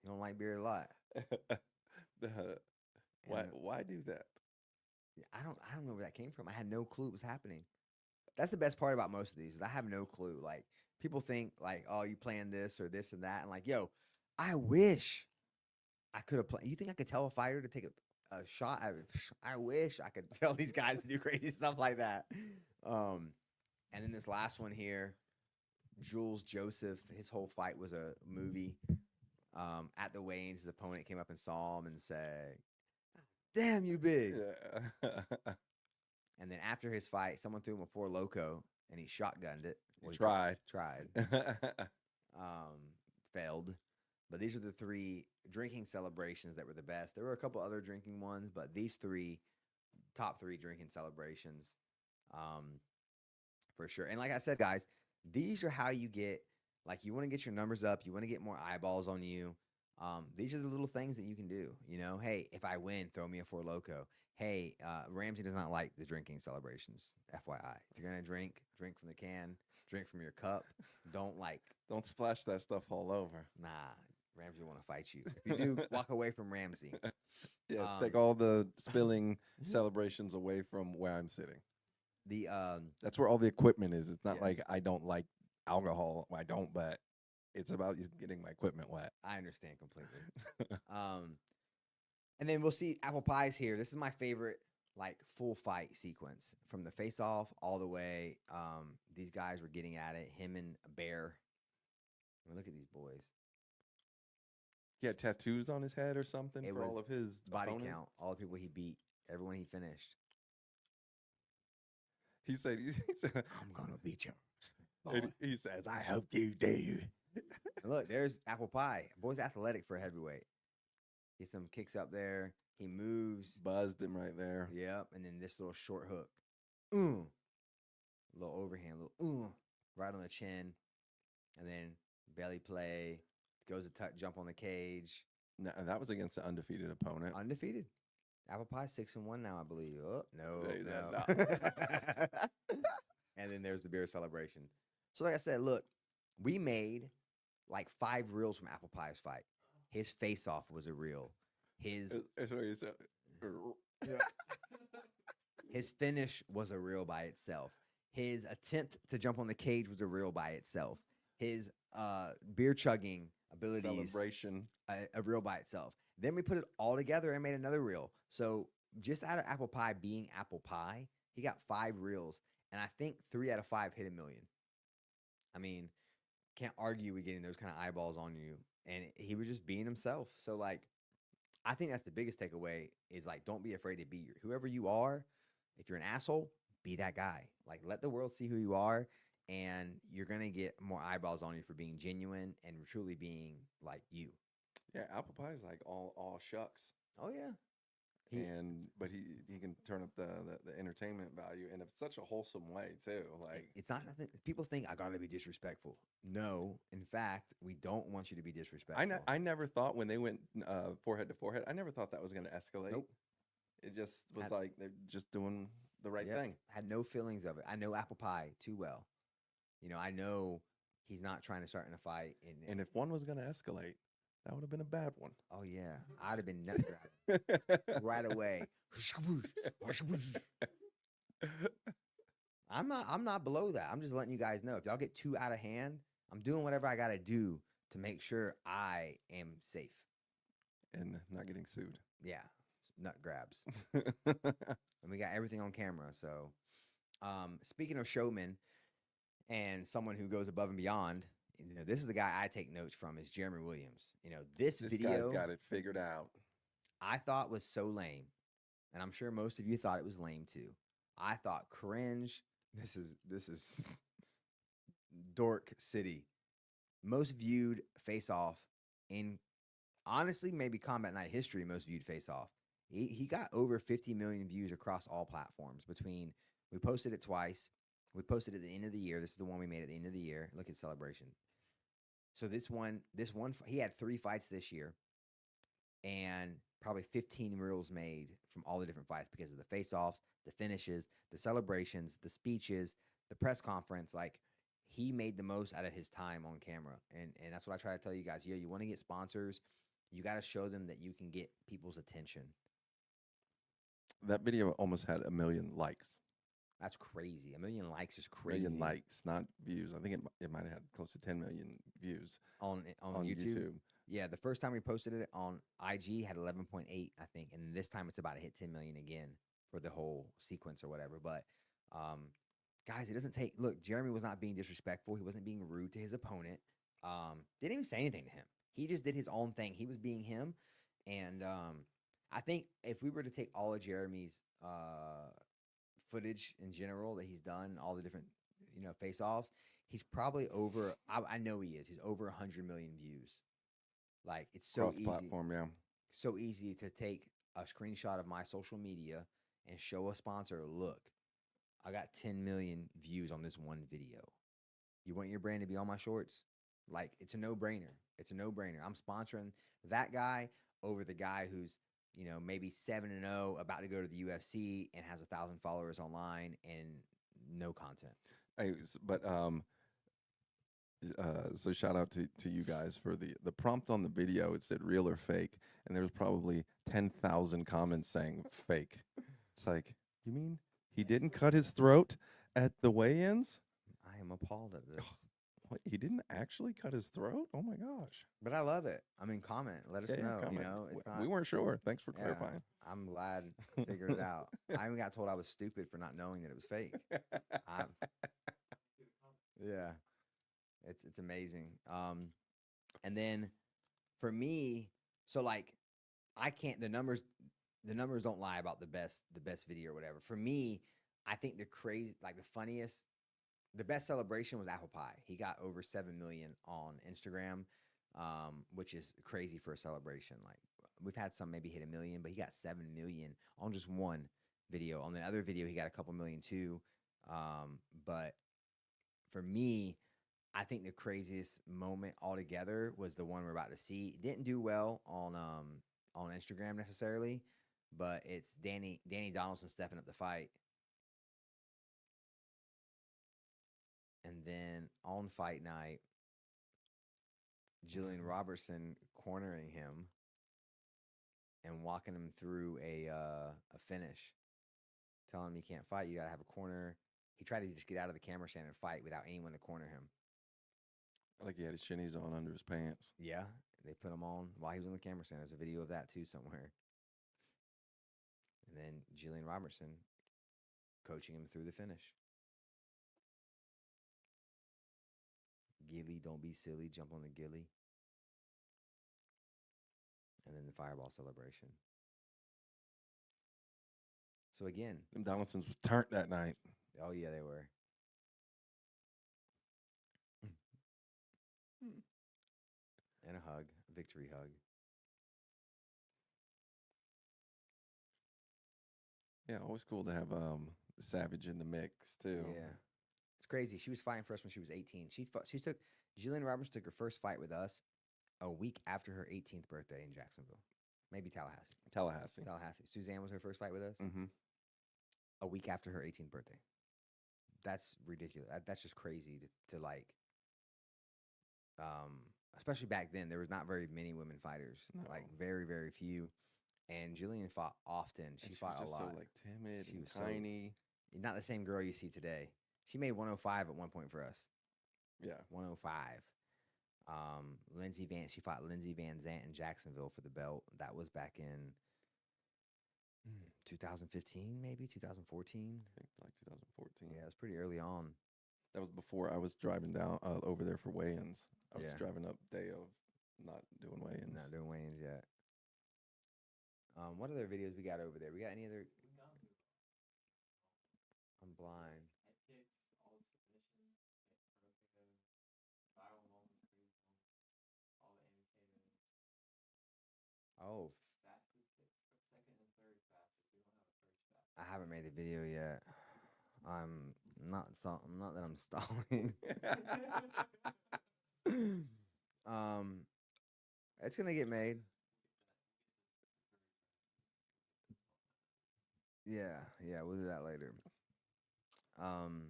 don't like beer a lot. Why do that? I don't know where that came from. I had no clue it was happening. That's the best part about most of these is I have no clue. Like people think like, oh, you playing this or this and that, and like, yo, I wish I could have played. You think I could tell a fighter to take a shot? I wish I could tell these guys to do crazy stuff like that. And then this last one here, Jules Joseph, his whole fight was a movie. At the weigh-ins, his opponent came up and saw him and said, "Damn, you big." Yeah. And then after his fight, someone threw him a Four Loko, and he shotgunned it. He tried. Failed. But these are the 3 drinking celebrations that were the best. There were a couple other drinking ones, but these 3, top 3 drinking celebrations, for sure. And like I said, guys, these are how you get, like, you want to get your numbers up. You want to get more eyeballs on you. These are the little things that you can do. You know, hey, if I win, throw me a Four Loko. Hey, Ramsey does not like the drinking celebrations. FYI, if you're gonna drink from the can, drink from your cup. Don't splash that stuff all over. Nah, Ramsey want to fight you. If you do, walk away from Ramsey. Yes, take all the spilling celebrations away from where I'm sitting. That's where all the equipment is. It's not like Yes. I don't like alcohol. I don't, but it's about just getting my equipment wet. I understand completely. And then we'll see apple pies here. This is my favorite, like, full fight sequence from the face off all the way. These guys were getting at it. Him and Bear. I mean, look at these boys. He had tattoos on his head or something It for was all of his Body opponents. count, all the people he beat, everyone he finished. He said, I'm gonna beat you. and he says, I hope you do. And look, there's apple pie. Boy's athletic for a heavyweight. Gets some kicks up there. He moves. Buzzed him right there. Yep. And then this little short hook. Little overhand, little right on the chin. And then belly play. Goes to jump on the cage. No, that was against an undefeated opponent. Undefeated. Apple pie 6-1 now, I believe. Oh, no. They said no. And then there's the beer celebration. So like I said, look, we made like 5 reels from Apple Pie's fight. His face-off was a reel. His That's what he said. his finish was a reel by itself. His attempt to jump on the cage was a reel by itself. His beer chugging abilities, Celebration. a reel by itself. Then we put it all together and made another reel. So just out of apple pie being apple pie, he got 5 reels, and I think 3 out of 5 hit 1 million. I mean, can't argue with getting those kind of eyeballs on you. And he was just being himself. So like, I think that's the biggest takeaway is like, don't be afraid to be whoever you are. If you're an asshole, be that guy. Like, let the world see who you are, and you're gonna get more eyeballs on you for being genuine and truly being like you. Yeah, apple pie is like all shucks. Oh yeah. But he can turn up the entertainment value in such a wholesome way too. Like, It's not nothing. People think I gotta be disrespectful. No, in fact, we don't want you to be disrespectful. I never thought when they went forehead to forehead, I never thought that was going to escalate. Nope. It just was like they're just doing the right Yep. thing. Had no feelings of it. I know apple pie too well. You know, I know he's not trying to start in a fight. And if one was going to escalate, that would have been a bad one. Oh yeah, I'd have been nut grabbing right away. I'm not below that. I'm just letting you guys know. If y'all get too out of hand, I'm doing whatever I gotta do to make sure I am safe. And not getting sued. Yeah, nut grabs. And we got everything on camera. So, speaking of showmen and someone who goes above and beyond, you know, this is the guy I take notes from is Jeremy Williams. You know, this video guy's got it figured out. I thought was so lame, and I'm sure most of you thought it was lame too. I thought cringe. This is dork city. Most viewed face off in honestly maybe Combat Night history most viewed face off. He got over 50 million views across all platforms between we posted it twice. We posted at the end of the year. This is the one we made at the end of the year. Look at Celebration. So he had 3 fights this year and probably 15 reels made from all the different fights because of the face-offs, the finishes, the celebrations, the speeches, the press conference. Like he made the most out of his time on camera. And that's what I try to tell you guys. Yeah, you want to get sponsors, you got to show them that you can get people's attention. That video almost had 1 million likes. That's crazy. 1 million likes is crazy. 1 million likes, not views. I think it might have had close to 10 million views on YouTube. Yeah, the first time we posted it on IG had 11.8, I think, and this time it's about to hit 10 million again for the whole sequence or whatever. But guys, it doesn't take. Look, Jeremy was not being disrespectful. He wasn't being rude to his opponent. Didn't even say anything to him. He just did his own thing. He was being him, and I think if we were to take all of Jeremy's footage in general that he's done, all the different face-offs, he's probably over. I know he is. He's over 100 million views. Like it's so easy. Platform, yeah. So easy to take a screenshot of my social media and show a sponsor. Look, I got 10 million views on this one video. You want your brand to be on my shorts? Like it's a no-brainer. It's a no-brainer. I'm sponsoring that guy over the guy who's maybe 7-0, about to go to the UFC and has 1,000 followers online and no content. So shout out to you guys for the prompt on the video. It said real or fake, and there was probably 10,000 comments saying fake. It's like, you mean he didn't cut his throat at the weigh-ins? I am appalled at this. What, he didn't actually cut his throat? Oh my gosh! But I love it. I mean, comment. Let us know. Comment. It's not, we weren't sure. Thanks for clarifying. I'm glad I figured it out. I even got told I was stupid for not knowing that it was fake. Yeah. It's amazing. And then for me, so like I can't the numbers don't lie about the best video or whatever. For me, I think the best celebration was Apple Pie. He got over 7 million on Instagram, which is crazy for a celebration. Like we've had some maybe hit 1 million, but he got 7 million on just one video. On the other video, he got a couple million too. But for me, I think the craziest moment altogether was the one we're about to see. It didn't do well on Instagram necessarily, but it's Danny Donaldson stepping up the fight. And then on fight night, Jillian Robertson cornering him and walking him through a finish, telling him he can't fight. You got to have a corner. He tried to just get out of the camera stand and fight without anyone to corner him. Like he had his shinnies on under his pants. Yeah, they put him on while he was on the camera stand. There's a video of that too somewhere. And then Jillian Robertson coaching him through the finish. Gilly, don't be silly. Jump on the Gilly. And then the fireball celebration. So again, them Donaldsons was turned that night. Oh yeah, they were. And a hug, a victory hug. Yeah, always cool to have Savage in the mix too. Yeah, it's crazy. She was fighting for us when she was 18. Jillian Roberts took her first fight with us a week after her 18th birthday in Jacksonville, maybe Tallahassee. Suzanne was her first fight with us. Mm-hmm. A week after her 18th birthday. That's ridiculous. That's just crazy to like. Especially back then, there was not very many women fighters. No. Like very, very few. And Jillian fought often. She fought a lot. So like timid and tiny. Not the same girl you see today. She made 105 at one point for us. Yeah, 105. She fought Lindsey Van Zant in Jacksonville for the belt. That was back in 2015, maybe 2014. I think like 2014. Yeah, it was pretty early on. That was before I was driving down over there for weigh-ins. I was driving up day of not doing weigh-ins. Not doing weigh-ins yet. What other videos we got over there? We got any other? I'm blind. Oh, I haven't made the video yet. I'm not that I'm stalling. um, it's gonna get made. Yeah, yeah, we'll do that later. Um,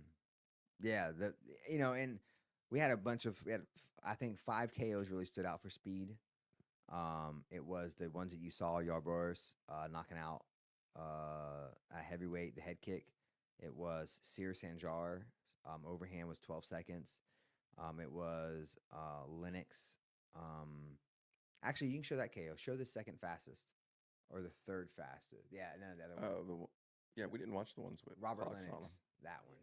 yeah, and we had I think 5 KOs really stood out for speed. It was the ones that you saw Yarbrough knocking out at heavyweight, the head kick. It was Sear Sanjar, overhand was 12 seconds. It was Lennox. Actually, you can show that KO. Show the second fastest or the third fastest. Yeah, no, the other one. Yeah, we didn't watch the ones with Robert clocks on Lennox, them. that one.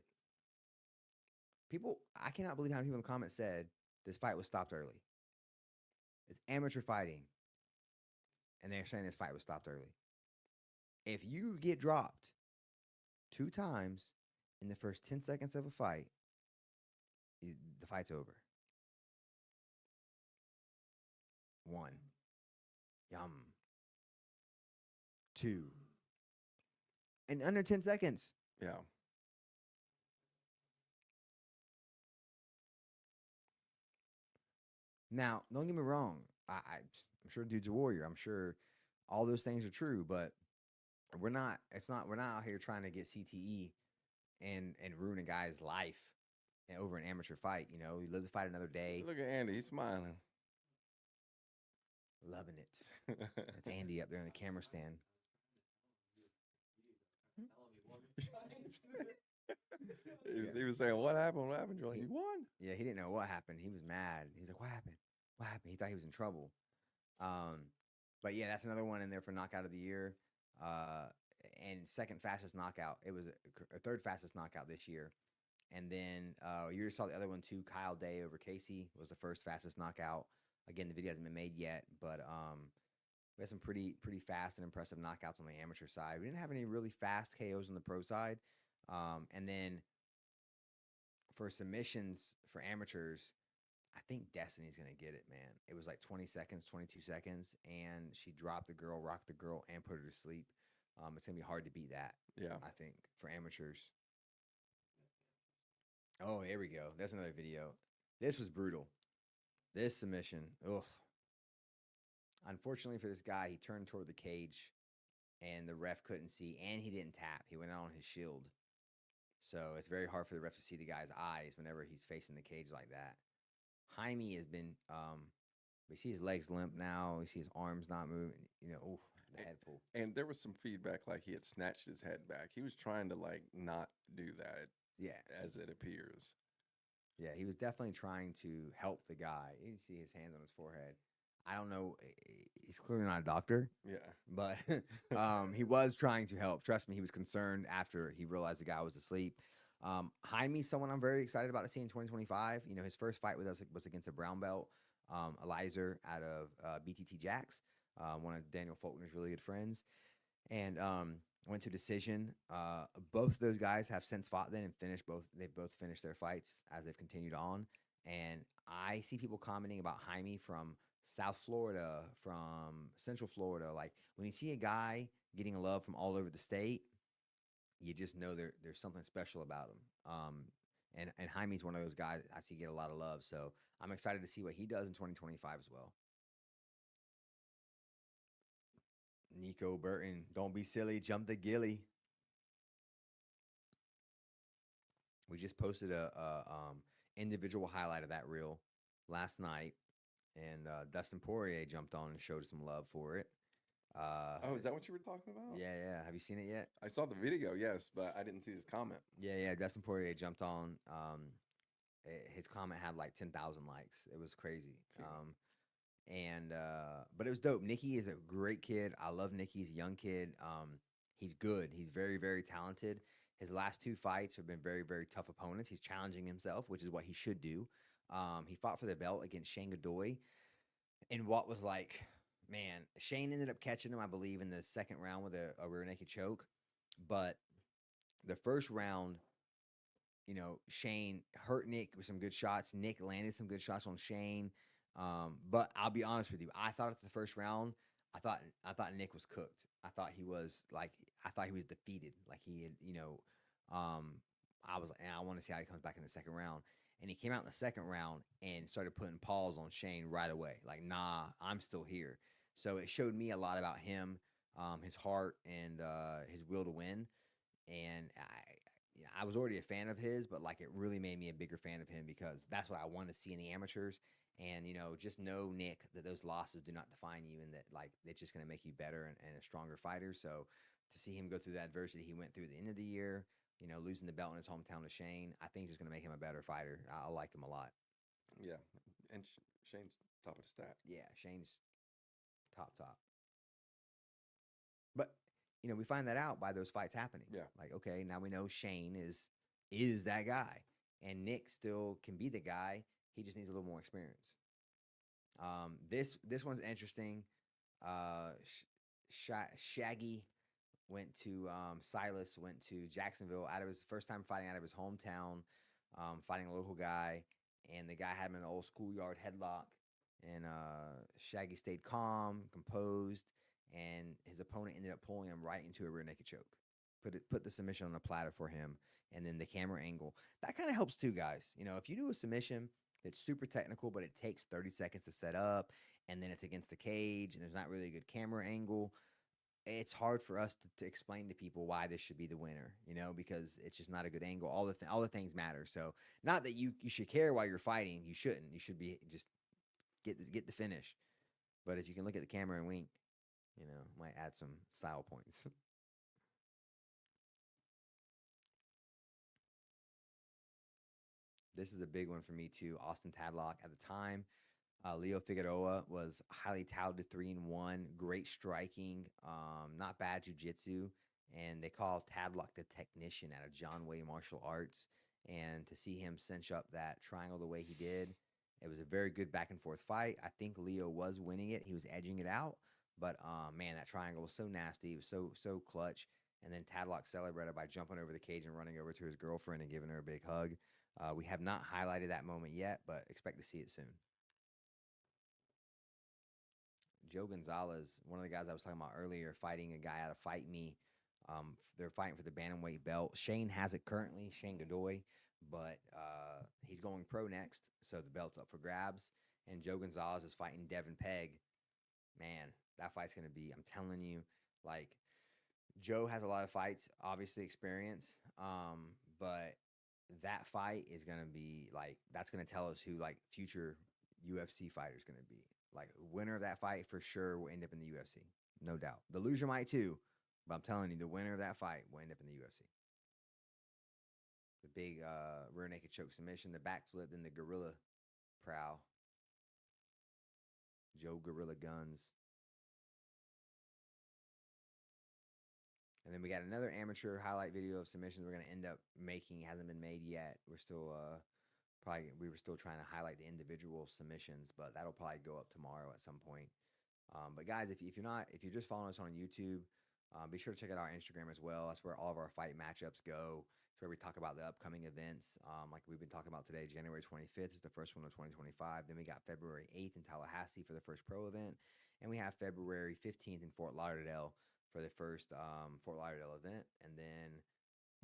People, I cannot believe how many people in the comments said this fight was stopped early. It's amateur fighting, and they're saying this fight was stopped early. If you get dropped 2 times in the first 10 seconds of a fight, the fight's over. 1. Yum. 2. In under 10 seconds. Yeah. Now, don't get me wrong. I'm sure dude's a warrior. I'm sure all those things are true, but we're not out here trying to get CTE and ruin a guy's life over an amateur fight. You know, he lives to fight another day. Look at Andy, he's smiling. Loving it. That's Andy up there in the camera stand. He was saying, "What happened? What happened?" You're like, "You won." Yeah, he didn't know what happened. He was mad. He's like, "What happened? What happened?" He thought he was in trouble. But yeah, that's another one in there for knockout of the year. And second fastest knockout. It was a third fastest knockout this year. And then you just saw the other one too. Kyle Day over Casey was the first fastest knockout. Again, the video hasn't been made yet, but we had some pretty fast and impressive knockouts on the amateur side. We didn't have any really fast KOs on the pro side. And then for submissions for amateurs, I think Destiny's going to get it, man. It was like 20 seconds, 22 seconds, and she dropped the girl, rocked the girl, and put her to sleep. It's going to be hard to beat that, Yeah. I think, for amateurs. Oh, here we go. That's another video. This was brutal. This submission, ugh. Unfortunately for this guy, he turned toward the cage, and the ref couldn't see, and he didn't tap. He went out on his shield. So it's very hard for the ref to see the guy's eyes whenever he's facing the cage like that. Jaime has been, we see his legs limp now. We see his arms not moving. You know, ooh, the head pull. And there was some feedback like he had snatched his head back. He was trying to like not do that. Yeah, as it appears. Yeah, he was definitely trying to help the guy. You see his hands on his forehead. I don't know. He's clearly not a doctor. Yeah. But he was trying to help. Trust me, he was concerned after he realized the guy was asleep. Jaime's someone I'm very excited about to see in 2025. You know, his first fight with us was against a brown belt, Elizer out of BTT Jacks, one of Daniel Faulkner's really good friends. And went to decision. Both of those guys have since fought then and finished both. They've both finished their fights as they've continued on. And I see people commenting about Jaime from South Florida, from Central Florida. Like when you see a guy getting love from all over the state, you just know there's something special about him. And Jaime's one of those guys I see get a lot of love. So I'm excited to see what he does in 2025 as well. Nico Burton, don't be silly, jump the gilly. We just posted a individual highlight of that reel last night, and Dustin Poirier jumped on and showed some love for it. Oh, is that what you were talking about? Yeah, yeah. Have you seen it yet? I saw the video, yes, but I didn't see his comment. Yeah, yeah. Dustin Poirier jumped on. His comment had like 10,000 likes. It was crazy. But it was dope. Nicky is a great kid. I love Nicky. He's a young kid. He's good. He's very, very talented. His last 2 fights have been very, very tough opponents. He's challenging himself, which is what he should do. He fought for the belt against Shane Godoy in what was like, man, Shane ended up catching him, I believe, in the second round with a rear naked choke. But the first round, you know, Shane hurt Nick with some good shots. Nick landed some good shots on Shane. But I'll be honest with you. I thought at the first round, I thought Nick was cooked. I thought he was defeated. Like he had, I was and I want to see how he comes back in the second round. And he came out in the second round and started putting paws on Shane right away. Like, nah, I'm still here. So it showed me a lot about him, his heart, and his will to win. And I was already a fan of his, but like it really made me a bigger fan of him because that's what I want to see in the amateurs. And just know, Nick, that those losses do not define you, and that like it's just going to make you better and a stronger fighter. So to see him go through the adversity he went through at the end of the year, losing the belt in his hometown to Shane, I think is going to make him a better fighter. I liked him a lot. Yeah, and Shane's top of the stack. Yeah, Shane's top. But we find that out by those fights happening. Yeah. Like, okay, now we know Shane is that guy, and Nick still can be the guy. He just needs a little more experience. This one's interesting. Shaggy went to Silas went to Jacksonville out of his first time fighting out of his hometown, fighting a local guy, and the guy had him in an old schoolyard headlock, and Shaggy stayed calm, composed, and his opponent ended up pulling him right into a rear naked choke. Put the submission on a platter for him, and then the camera angle that kind of helps too, guys. If you do a submission that's super technical, but it takes 30 seconds to set up, and then it's against the cage, and there's not really a good camera angle, it's hard for us to explain to people why this should be the winner, because it's just not a good angle. All the things matter. So not that you should care while you're fighting. You shouldn't. You should be just get the finish. But if you can look at the camera and wink, might add some style points. This is a big one for me too. Austin Tadlock at the time. Leo Figueroa was highly touted 3-1, great striking, not bad jiu-jitsu, and they call Tadlock the technician out of John Way Martial Arts. And to see him cinch up that triangle the way he did, it was a very good back and forth fight. I think Leo was winning it; he was edging it out, but man, that triangle was so nasty. It was so clutch. And then Tadlock celebrated by jumping over the cage and running over to his girlfriend and giving her a big hug. We have not highlighted that moment yet, but expect to see it soon. Joe Gonzalez, one of the guys I was talking about earlier, fighting a guy out of Fight Me. They're fighting for the bantamweight belt. Shane has it currently, Shane Godoy, but he's going pro next, so the belt's up for grabs. And Joe Gonzalez is fighting Devin Pegg. Man, that fight's going to be, I'm telling you, like, Joe has a lot of fights, obviously experience, but that fight is going to be, like, that's going to tell us who, like, future UFC fighter is going to be. Like, winner of that fight for sure will end up in the UFC. No doubt. The loser might too, but I'm telling you, the winner of that fight will end up in the UFC. The big rear naked choke submission, the backflip, then the gorilla prow. Joe Gorilla Guns. And then we got another amateur highlight video of submissions we're going to end up making. It hasn't been made yet. We're still we were still trying to highlight the individual submissions, but that'll probably go up tomorrow at some point. But guys, if you're just following us on YouTube, be sure to check out our Instagram as well. That's where all of our fight matchups go. It's where we talk about the upcoming events. Like we've been talking about today, January 25th is the first one of 2025. Then we got February 8th in Tallahassee for the first pro event. And we have February 15th in Fort Lauderdale for the first Fort Lauderdale event. And then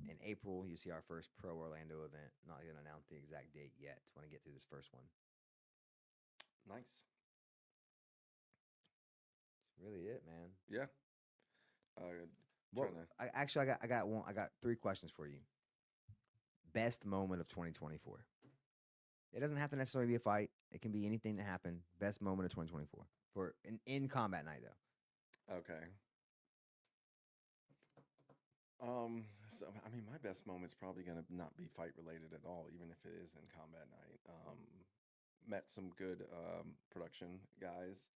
in April, you see our first pro Orlando event. Not going to announce the exact date yet. Want to get through this first one. Nice. Really it, man. Yeah. Well, I got one. I got 3 questions for you. Best moment of 2024. It doesn't have to necessarily be a fight. It can be anything that happened. Best moment of 2024 for in combat night though. Okay. So I mean, my best moment's probably gonna not be fight related at all, even if it is in combat night. Met some good production guys,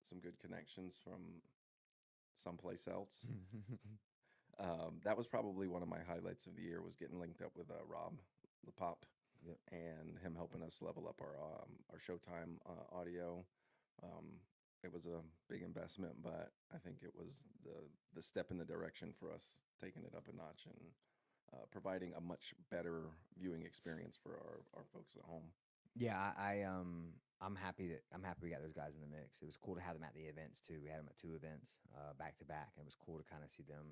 some good connections from someplace else. That was probably one of my highlights of the year, was getting linked up with Rob LePop, Yep. and him helping us level up our Showtime audio. It was a big investment, but I think it was the step in the direction for us, taking it up a notch and providing a much better viewing experience for our folks at home. Yeah, I'm happy we got those guys in the mix. It was cool to have them at the events too. We had them at two events back to back, and it was cool to kind of see them,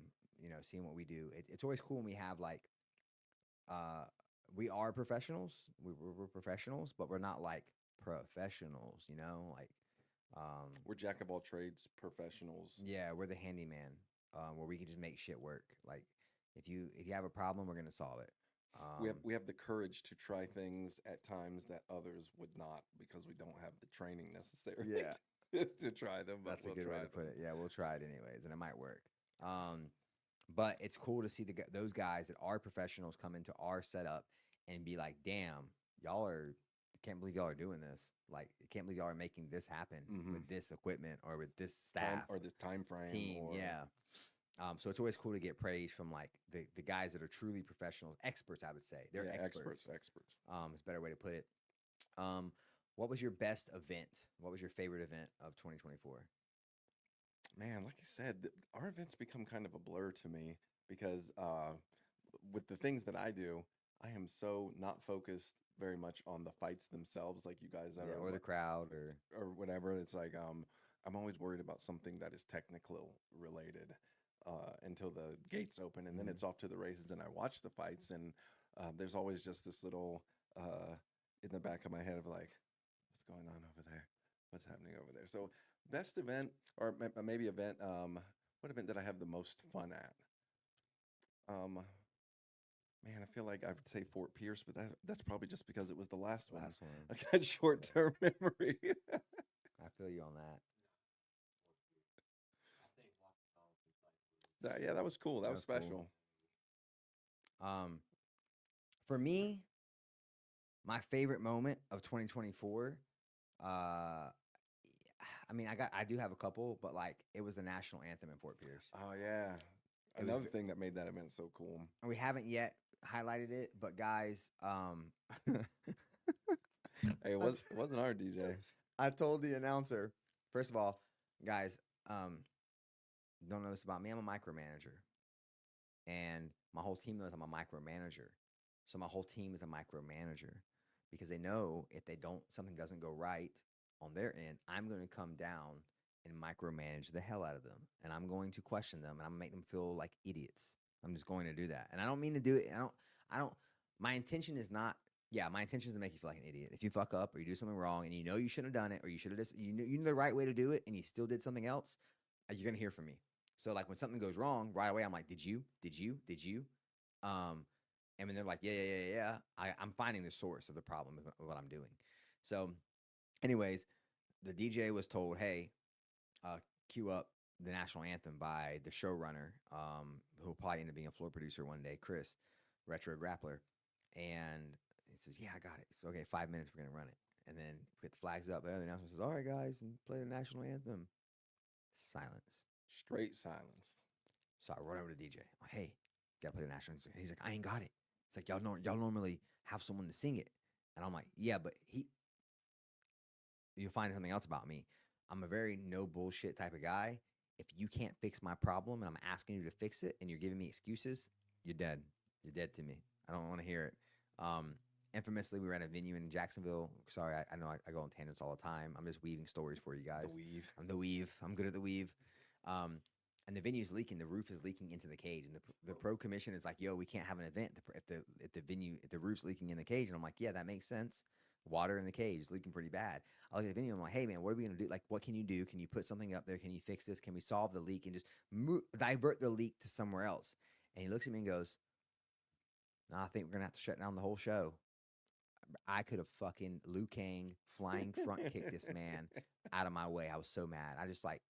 seeing what we do. It's always cool when we have like uh, we are professionals. We're professionals, but we're not like professionals. Like We're jack of all trades professionals. yeah, we're the handyman, where we can just make shit work. Like if you have a problem, we're gonna solve it. We have the courage to try things at times that others would not because we don't have the training necessary Yeah. to try them. But That's a we'll good way try to put them. it. Yeah, we'll try it anyways, and it might work. But it's cool to see those guys that are professionals come into our setup and be like, "Damn, y'all are! Can't believe y'all are doing this. Like, I can't believe y'all are making this happen with this equipment or with this Time, staff or this time frame team." or Yeah. So it's always cool to get praise from like the guys that are truly professionals, experts. I would say they're yeah, experts. experts. Is a better way to put it. Um, what was your best event? What was your favorite event of 2024? Man, like I said, our events become kind of a blur to me because with the things that I do, I am so not focused very much on the fights themselves, like you guys that Yeah, are or the crowd, or or whatever. It's like I'm always worried about something that is technical related until the gates open, and then Mhm. it's off to the races. And I watch the fights, and there's always just this little in the back of my head of like, what's going on over there? What's happening over there? So best event or maybe event. What event did I have the most fun at? Um, Man, I feel like I would say Fort Pierce, but that's probably just because it was the last one. last one. I got short-term memory. I feel you on that. Yeah, that was cool. That That was was cool. special. Um, for me, my favorite moment of 2024. I mean, I do have a couple, but like it was the national anthem in Fort Pierce. Oh yeah, It was, another thing that made that event so cool. and we haven't yet highlighted it, but guys, Hey, it wasn't our DJ. I told the announcer, first of all, guys, don't know this about me. I'm a micromanager, and my whole team knows I'm a micromanager. So my whole team is a micromanager because they know if something doesn't go right on their end, I'm going to come down and micromanage the hell out of them, and I'm going to question them, and I'm gonna make them feel like idiots. I'm just going to do that, and I don't mean to do it. I don't. My intention is not. Yeah, my intention is to make you feel like an idiot. If you fuck up or you do something wrong and you know you shouldn't have done it, or you should have just you know the right way to do it and you still did something else, you're gonna hear from me. So like when something goes wrong, right away I'm like, did you? Did you? Did you? Um, and when they're like, yeah, I'm finding the source of the problem of what I'm doing. So, anyways, the DJ was told, hey, cue up the national anthem by the showrunner, who'll probably end up being a floor producer one day, Chris, Retro Grappler. And he says, yeah, I got it. So, okay, 5 minutes, we're going to run it. And then we get the flags up there. The announcer says, all right, guys, and play the national anthem. Silence. Straight silence. So I run over to DJ. I'm like, hey, gotta play the national anthem. He's like, I ain't got it. It's like, y'all normally have someone to sing it. And I'm like, yeah, but you'll find something else about me. I'm a very no bullshit type of guy. If you can't fix my problem and I'm asking you to fix it and you're giving me excuses, you're dead. You're dead to me. I don't want to hear it. Infamously, we were at a venue in Jacksonville. Sorry, I know I go on tangents all the time. I'm just weaving stories for you guys. The weave. I'm the weave. I'm good at the weave. And the venue's leaking. The roof is leaking into the cage, and the pro commission is like, "Yo, we can't have an event if the roof's leaking in the cage." And I'm like, "Yeah, that makes sense. Water in the cage is leaking pretty bad." I look at the venue. I'm like, "Hey, man, what are we gonna do? Like, what can you do? Can you put something up there? Can you fix this? Can we solve the leak and just divert the leak to somewhere else?" And he looks at me and goes, "No, I think we're gonna have to shut down the whole show." I could have fucking Liu Kang flying front kicked this man out of my way. I was so mad. I just like,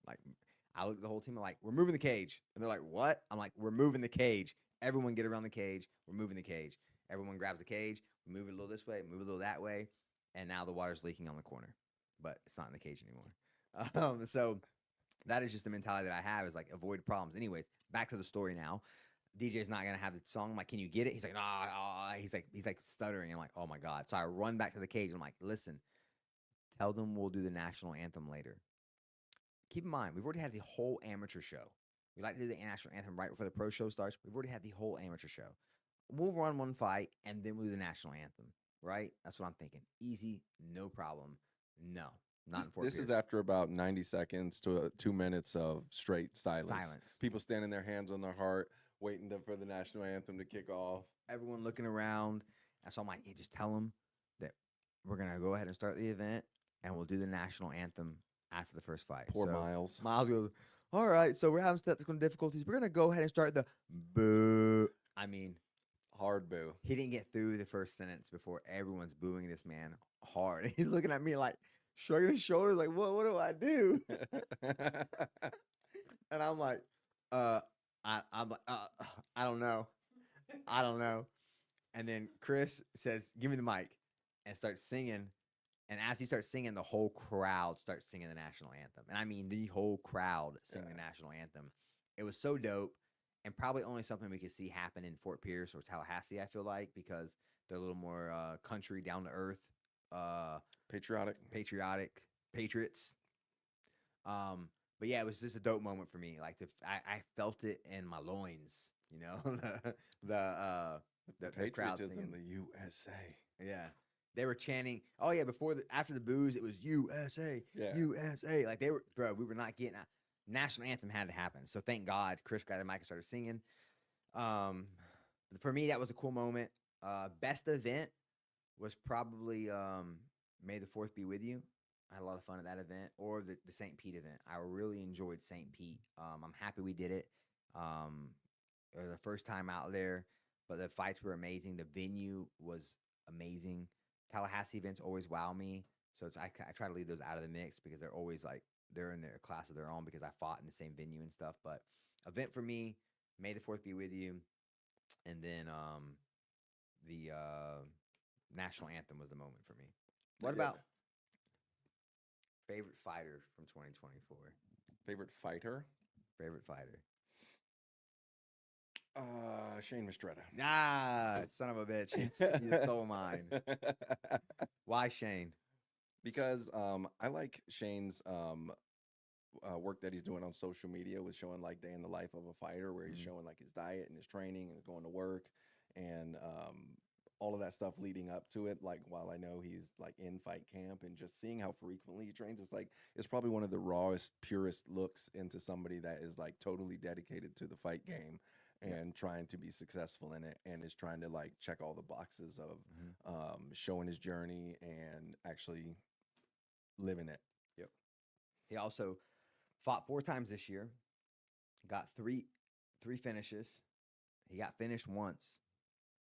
like I looked at the whole team. I'm like, we're moving the cage. And they're like, what? I'm like, we're moving the cage. Everyone get around the cage. We're moving the cage. Everyone grabs the cage. We move it a little this way, move it a little that way. And now the water's leaking on the corner, but it's not in the cage anymore. So that is just the mentality that I have, is like avoid problems. Anyways, back to the story now. DJ's not gonna have the song. I'm like, can you get it? He's like, nah. He's like stuttering. I'm like, oh my god. So I run back to the cage. I'm like, listen, tell them we'll do the national anthem later. Keep in mind, we've already had the whole amateur show. We like to do the national anthem right before the pro show starts. We've already had the whole amateur show. We'll run one fight and then we'll do the national anthem. right? That's what I'm thinking. Easy, no problem. No, not in Fort This is Pierce. after about 90 seconds to 2 minutes of straight silence. Silence. People standing their hands on their heart, waiting for the national anthem to kick off. Everyone looking around. And so I'm like, hey, just tell them that we're going to go ahead and start the event and we'll do the national anthem after the first fight. Poor So Miles. Miles goes, all right, so we're having technical difficulties. We're going to go ahead and start the boo. I mean, Hard boo. he didn't get through the first sentence before everyone's booing this man hard. And he's looking at me like, shrugging his shoulders, like, what do I do? And I'm like, I'm like, I don't know. I don't know. And then Chris says, give me the mic, and starts singing. And as he starts singing, the whole crowd starts singing the national anthem. And I mean, the whole crowd singing the national anthem. It was so dope, and probably only something we could see happen in Fort Pierce or Tallahassee, I feel like, because they're a little more country, down to earth, Patriotic. patriotic, patriots. But yeah, it was just a dope moment for me. Like, I felt it in my loins, you know, the crowd Patriotism, singing. the USA. Yeah. They were chanting, oh yeah, after the booze, it was USA, Yeah. USA. Like they were, bro, we were not getting national anthem had to happen. So thank God Chris got the mic and started singing. For me, that was a cool moment. Best event was probably May the 4th be with you. I had a lot of fun at that event, or the St. Pete event. I really enjoyed St. Pete. I'm happy we did it. It was the first time out there, but the fights were amazing. The venue was amazing. Tallahassee events always wow me, so I try to leave those out of the mix because they're always like they're in their class of their own because I fought in the same venue and stuff. But event for me, May the 4th be with you, and then the national anthem was the moment for me. What Yeah. about favorite fighter from 2024? Favorite fighter? Favorite fighter? Shane Mistretta. Ah, son of a bitch! You stole mine. Why Shane? Because I like Shane's work that he's doing on social media with showing like day in the life of a fighter, where he's Mhm. showing like his diet and his training and going to work and all of that stuff leading up to it. Like while I know he's like in fight camp, and just seeing how frequently he trains, it's probably one of the rawest, purest looks into somebody that is like totally dedicated to the fight game and trying to be successful in it, and is trying to like check all the boxes of showing his journey and actually living it. Yep. He also fought 4 times this year. Got three finishes. He got finished once.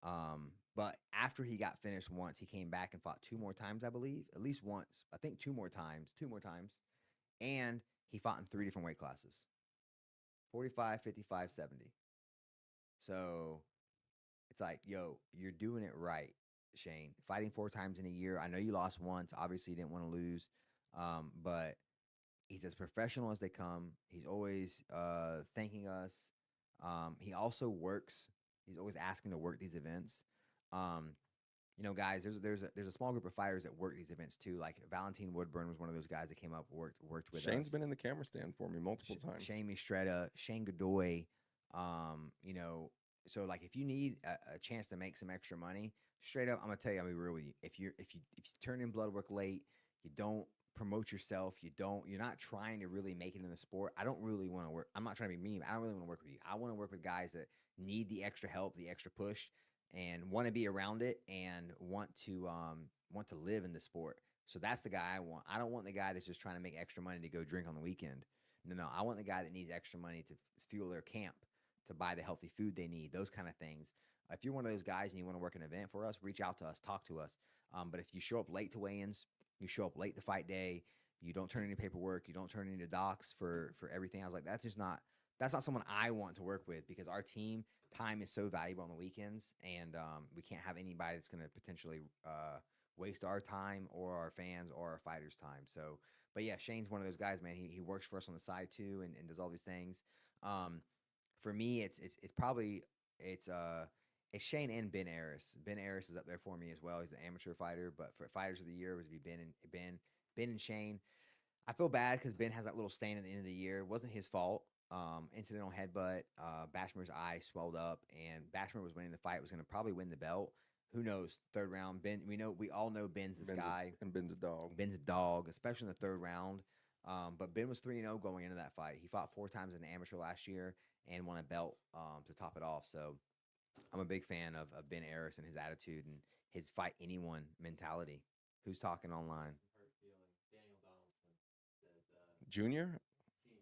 But after he got finished once, he came back and fought 2 more times, I believe. At least once. I think 2 more times. 2 more times. And he fought in 3 different weight classes. 45, 55, 70. So it's like, yo, you're doing it right, Shane. Fighting 4 times in a year. I know you lost once. Obviously, you didn't want to lose. But he's as professional as they come. He's always thanking us. He also works. He's always asking to work these events. You know, guys, there's a small group of fighters that work these events too. Like Valentine Woodburn was one of those guys that came up worked with Shane's us. been in the camera stand for me multiple times. Shane Mistretta, Shane Godoy. You know, so like if you need a chance to make some extra money, straight up, I'm gonna tell you, I'm gonna be real with you. If you turn in blood work late, you don't promote yourself, you're not trying to really make it in the sport. I don't really want to work. I'm not trying to be mean. I don't really want to work with you. I want to work with guys that need the extra help, the extra push, and want to be around it and want to live in the sport. So that's the guy I want. I don't want the guy that's just trying to make extra money to go drink on the weekend. No, I want the guy that needs extra money to fuel their camp, to buy the healthy food they need, those kind of things. If you're one of those guys and you want to work an event for us, reach out to us, talk to us. But if you show up late to weigh-ins, you show up late the fight day, you don't turn any paperwork, you don't turn any docs for everything, I was like, that's not someone I want to work with, because our team time is so valuable on the weekends, and we can't have anybody that's going to potentially waste our time or our fans or our fighters' time. So, but yeah, Shane's one of those guys, man. He works for us on the side too, and does all these things. For me, it's probably it's Shane and Ben Aris. Ben Aris is up there for me as well. He's an amateur fighter, but for fighters of the year, it was be Ben and Shane. I feel bad because Ben has that little stain at the end of the year. It wasn't his fault. Incidental headbutt. Bashmer's eye swelled up, and Bashmer was winning the fight. Was going to probably win the belt, who knows? Third round, Ben. We all know Ben's this Ben's guy. and Ben's a dog. Ben's a dog, especially in the third round. But Ben was 3-0 going into that fight. He fought 4 times in the amateur last year and won a belt to top it off. So I'm a big fan of Ben Aris and his attitude and his fight anyone mentality. Who's talking online? Hurt feeling. Daniel Donaldson says, Junior. senior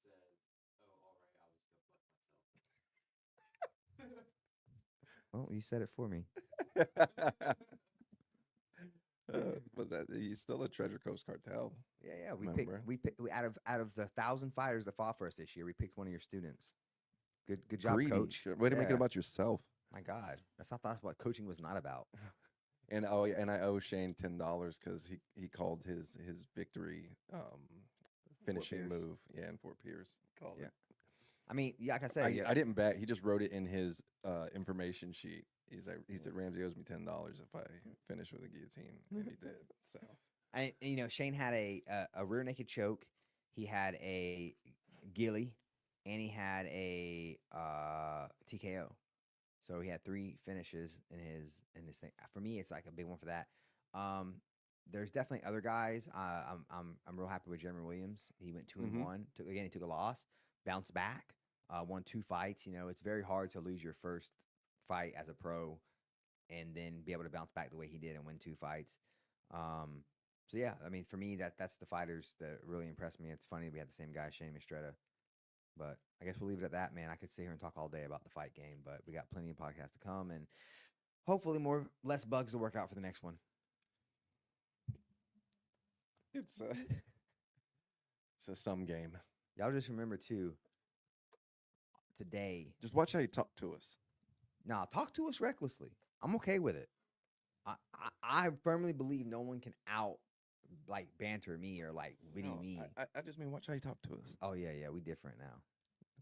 says, "Oh, all right, I'll just go fuck myself." Oh, you said it for me. But that he's still a Treasure Coast Cartel. Yeah. Remember. We picked out of the 1,000 fighters that fought for us this year. We picked one of your students. Good job, Greedy. coach. Way to make it Yeah. about yourself. My God, that's what coaching was not about. And oh, yeah, and I owe Shane $10 because he called his victory finishing Pierce. move. Yeah, in Fort Pierce. Called Yeah. it. I mean, yeah, like I said, I didn't bet. He just wrote it in his information sheet. He said Ramsey owes me $10 if I finish with a guillotine, and he did. So and Shane had a rear naked choke. He had a ghillie, and he had a TKO. So he had 3 finishes in this thing. For me, it's like a big one for that. There's definitely other guys. I'm real happy with Jeremy Williams. He went 2-1. He took a loss, bounced back, won 2 fights. It's very hard to lose your first fight as a pro and then be able to bounce back the way he did and win 2 fights. So yeah, I mean, for me, that's the fighters that really impressed me. It's funny we had the same guy, Shane Mistretta. But I guess we'll leave it at that, man. I could sit here and talk all day about the fight game, but we got plenty of podcasts to come and hopefully less bugs to work out for the next one. it's a some game. Y'all just remember too, today, Just watch how you talk to us. nah, talk to us recklessly. I'm okay with it. I firmly believe no one can banter me or witty No, me. I just mean watch how you talk to us. Oh yeah, we different now.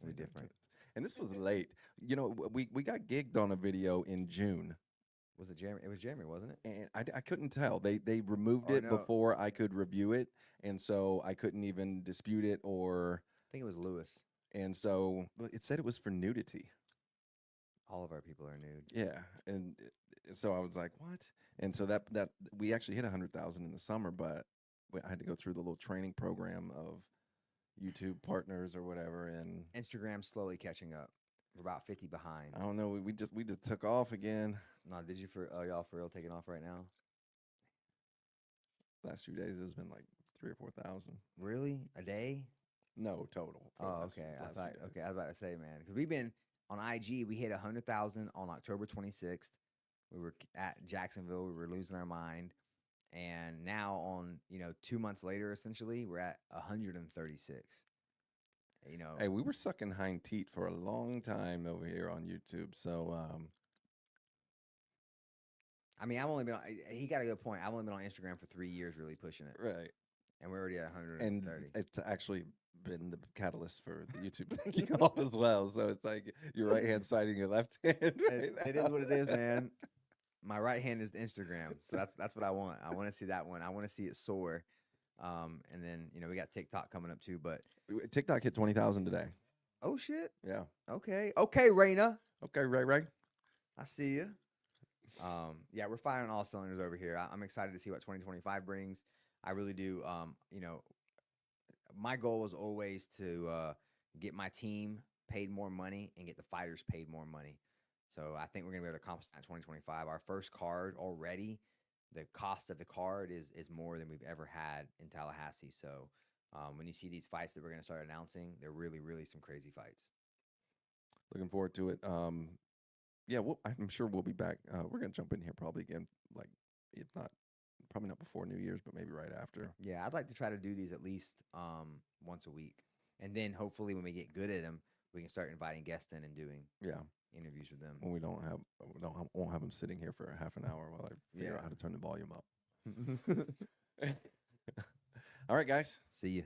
We different. And this was late. We got gigged on a video in June, Was it Jeremy? It was Jeremy, wasn't it? and I couldn't tell. They removed Oh, it no. before I could review it, and so I couldn't even dispute it I think it was Lewis. and so it said it was for nudity. All of our people are nude. Yeah, and so I was like, what? And so that we actually hit 100,000 in the summer, but I had to go through the little training program of YouTube partners or whatever, and Instagram's slowly catching up. We're about 50 behind. I don't know. We just took off again. No, did you y'all for real taking off right now? Last few days it's been like 3,000 or 4,000. Really? A day? No, total. for the Oh, last- okay. I last thought. few days. Okay, I was about to say, man, because we've been on IG. We hit 100,000 on October 26th. We were at Jacksonville. We were losing our mind, and now on 2 months later, essentially, we're at 136. Hey, we were sucking hind teat for a long time over here on YouTube. So I mean, I've only been. He got a good point. I've only been on Instagram for 3 years, really pushing it, right, and we're already at and 130. it's actually been the catalyst for the YouTube taking off as well. So it's like your right hand fighting your left hand. It is what it is, man. My right hand is the Instagram, so that's what I want. I want to see that one. I want to see it soar. And then we got TikTok coming up too. But TikTok hit 20,000 today. oh shit. Yeah. Okay, Raina. Okay, Ray. I see you. Yeah, we're firing all cylinders over here. I'm excited to see what 2025 brings. I really do. My goal was always to get my team paid more money and get the fighters paid more money. So I think we're gonna be able to accomplish that in 2025. Our first card already, the cost of the card is more than we've ever had in Tallahassee. So when you see these fights that we're gonna start announcing, they're really, really some crazy fights. Looking forward to it. Yeah, I'm sure we'll be back. We're gonna jump in here probably again, like if not, probably not before New Year's, but maybe right after. Yeah, I'd like to try to do these at least once a week, and then hopefully when we get good at them, we can start inviting guests in and doing Yeah, interviews with them. when we won't have them sitting here for a half an hour while I figure Yeah. out how to turn the volume up. All right, guys. See you.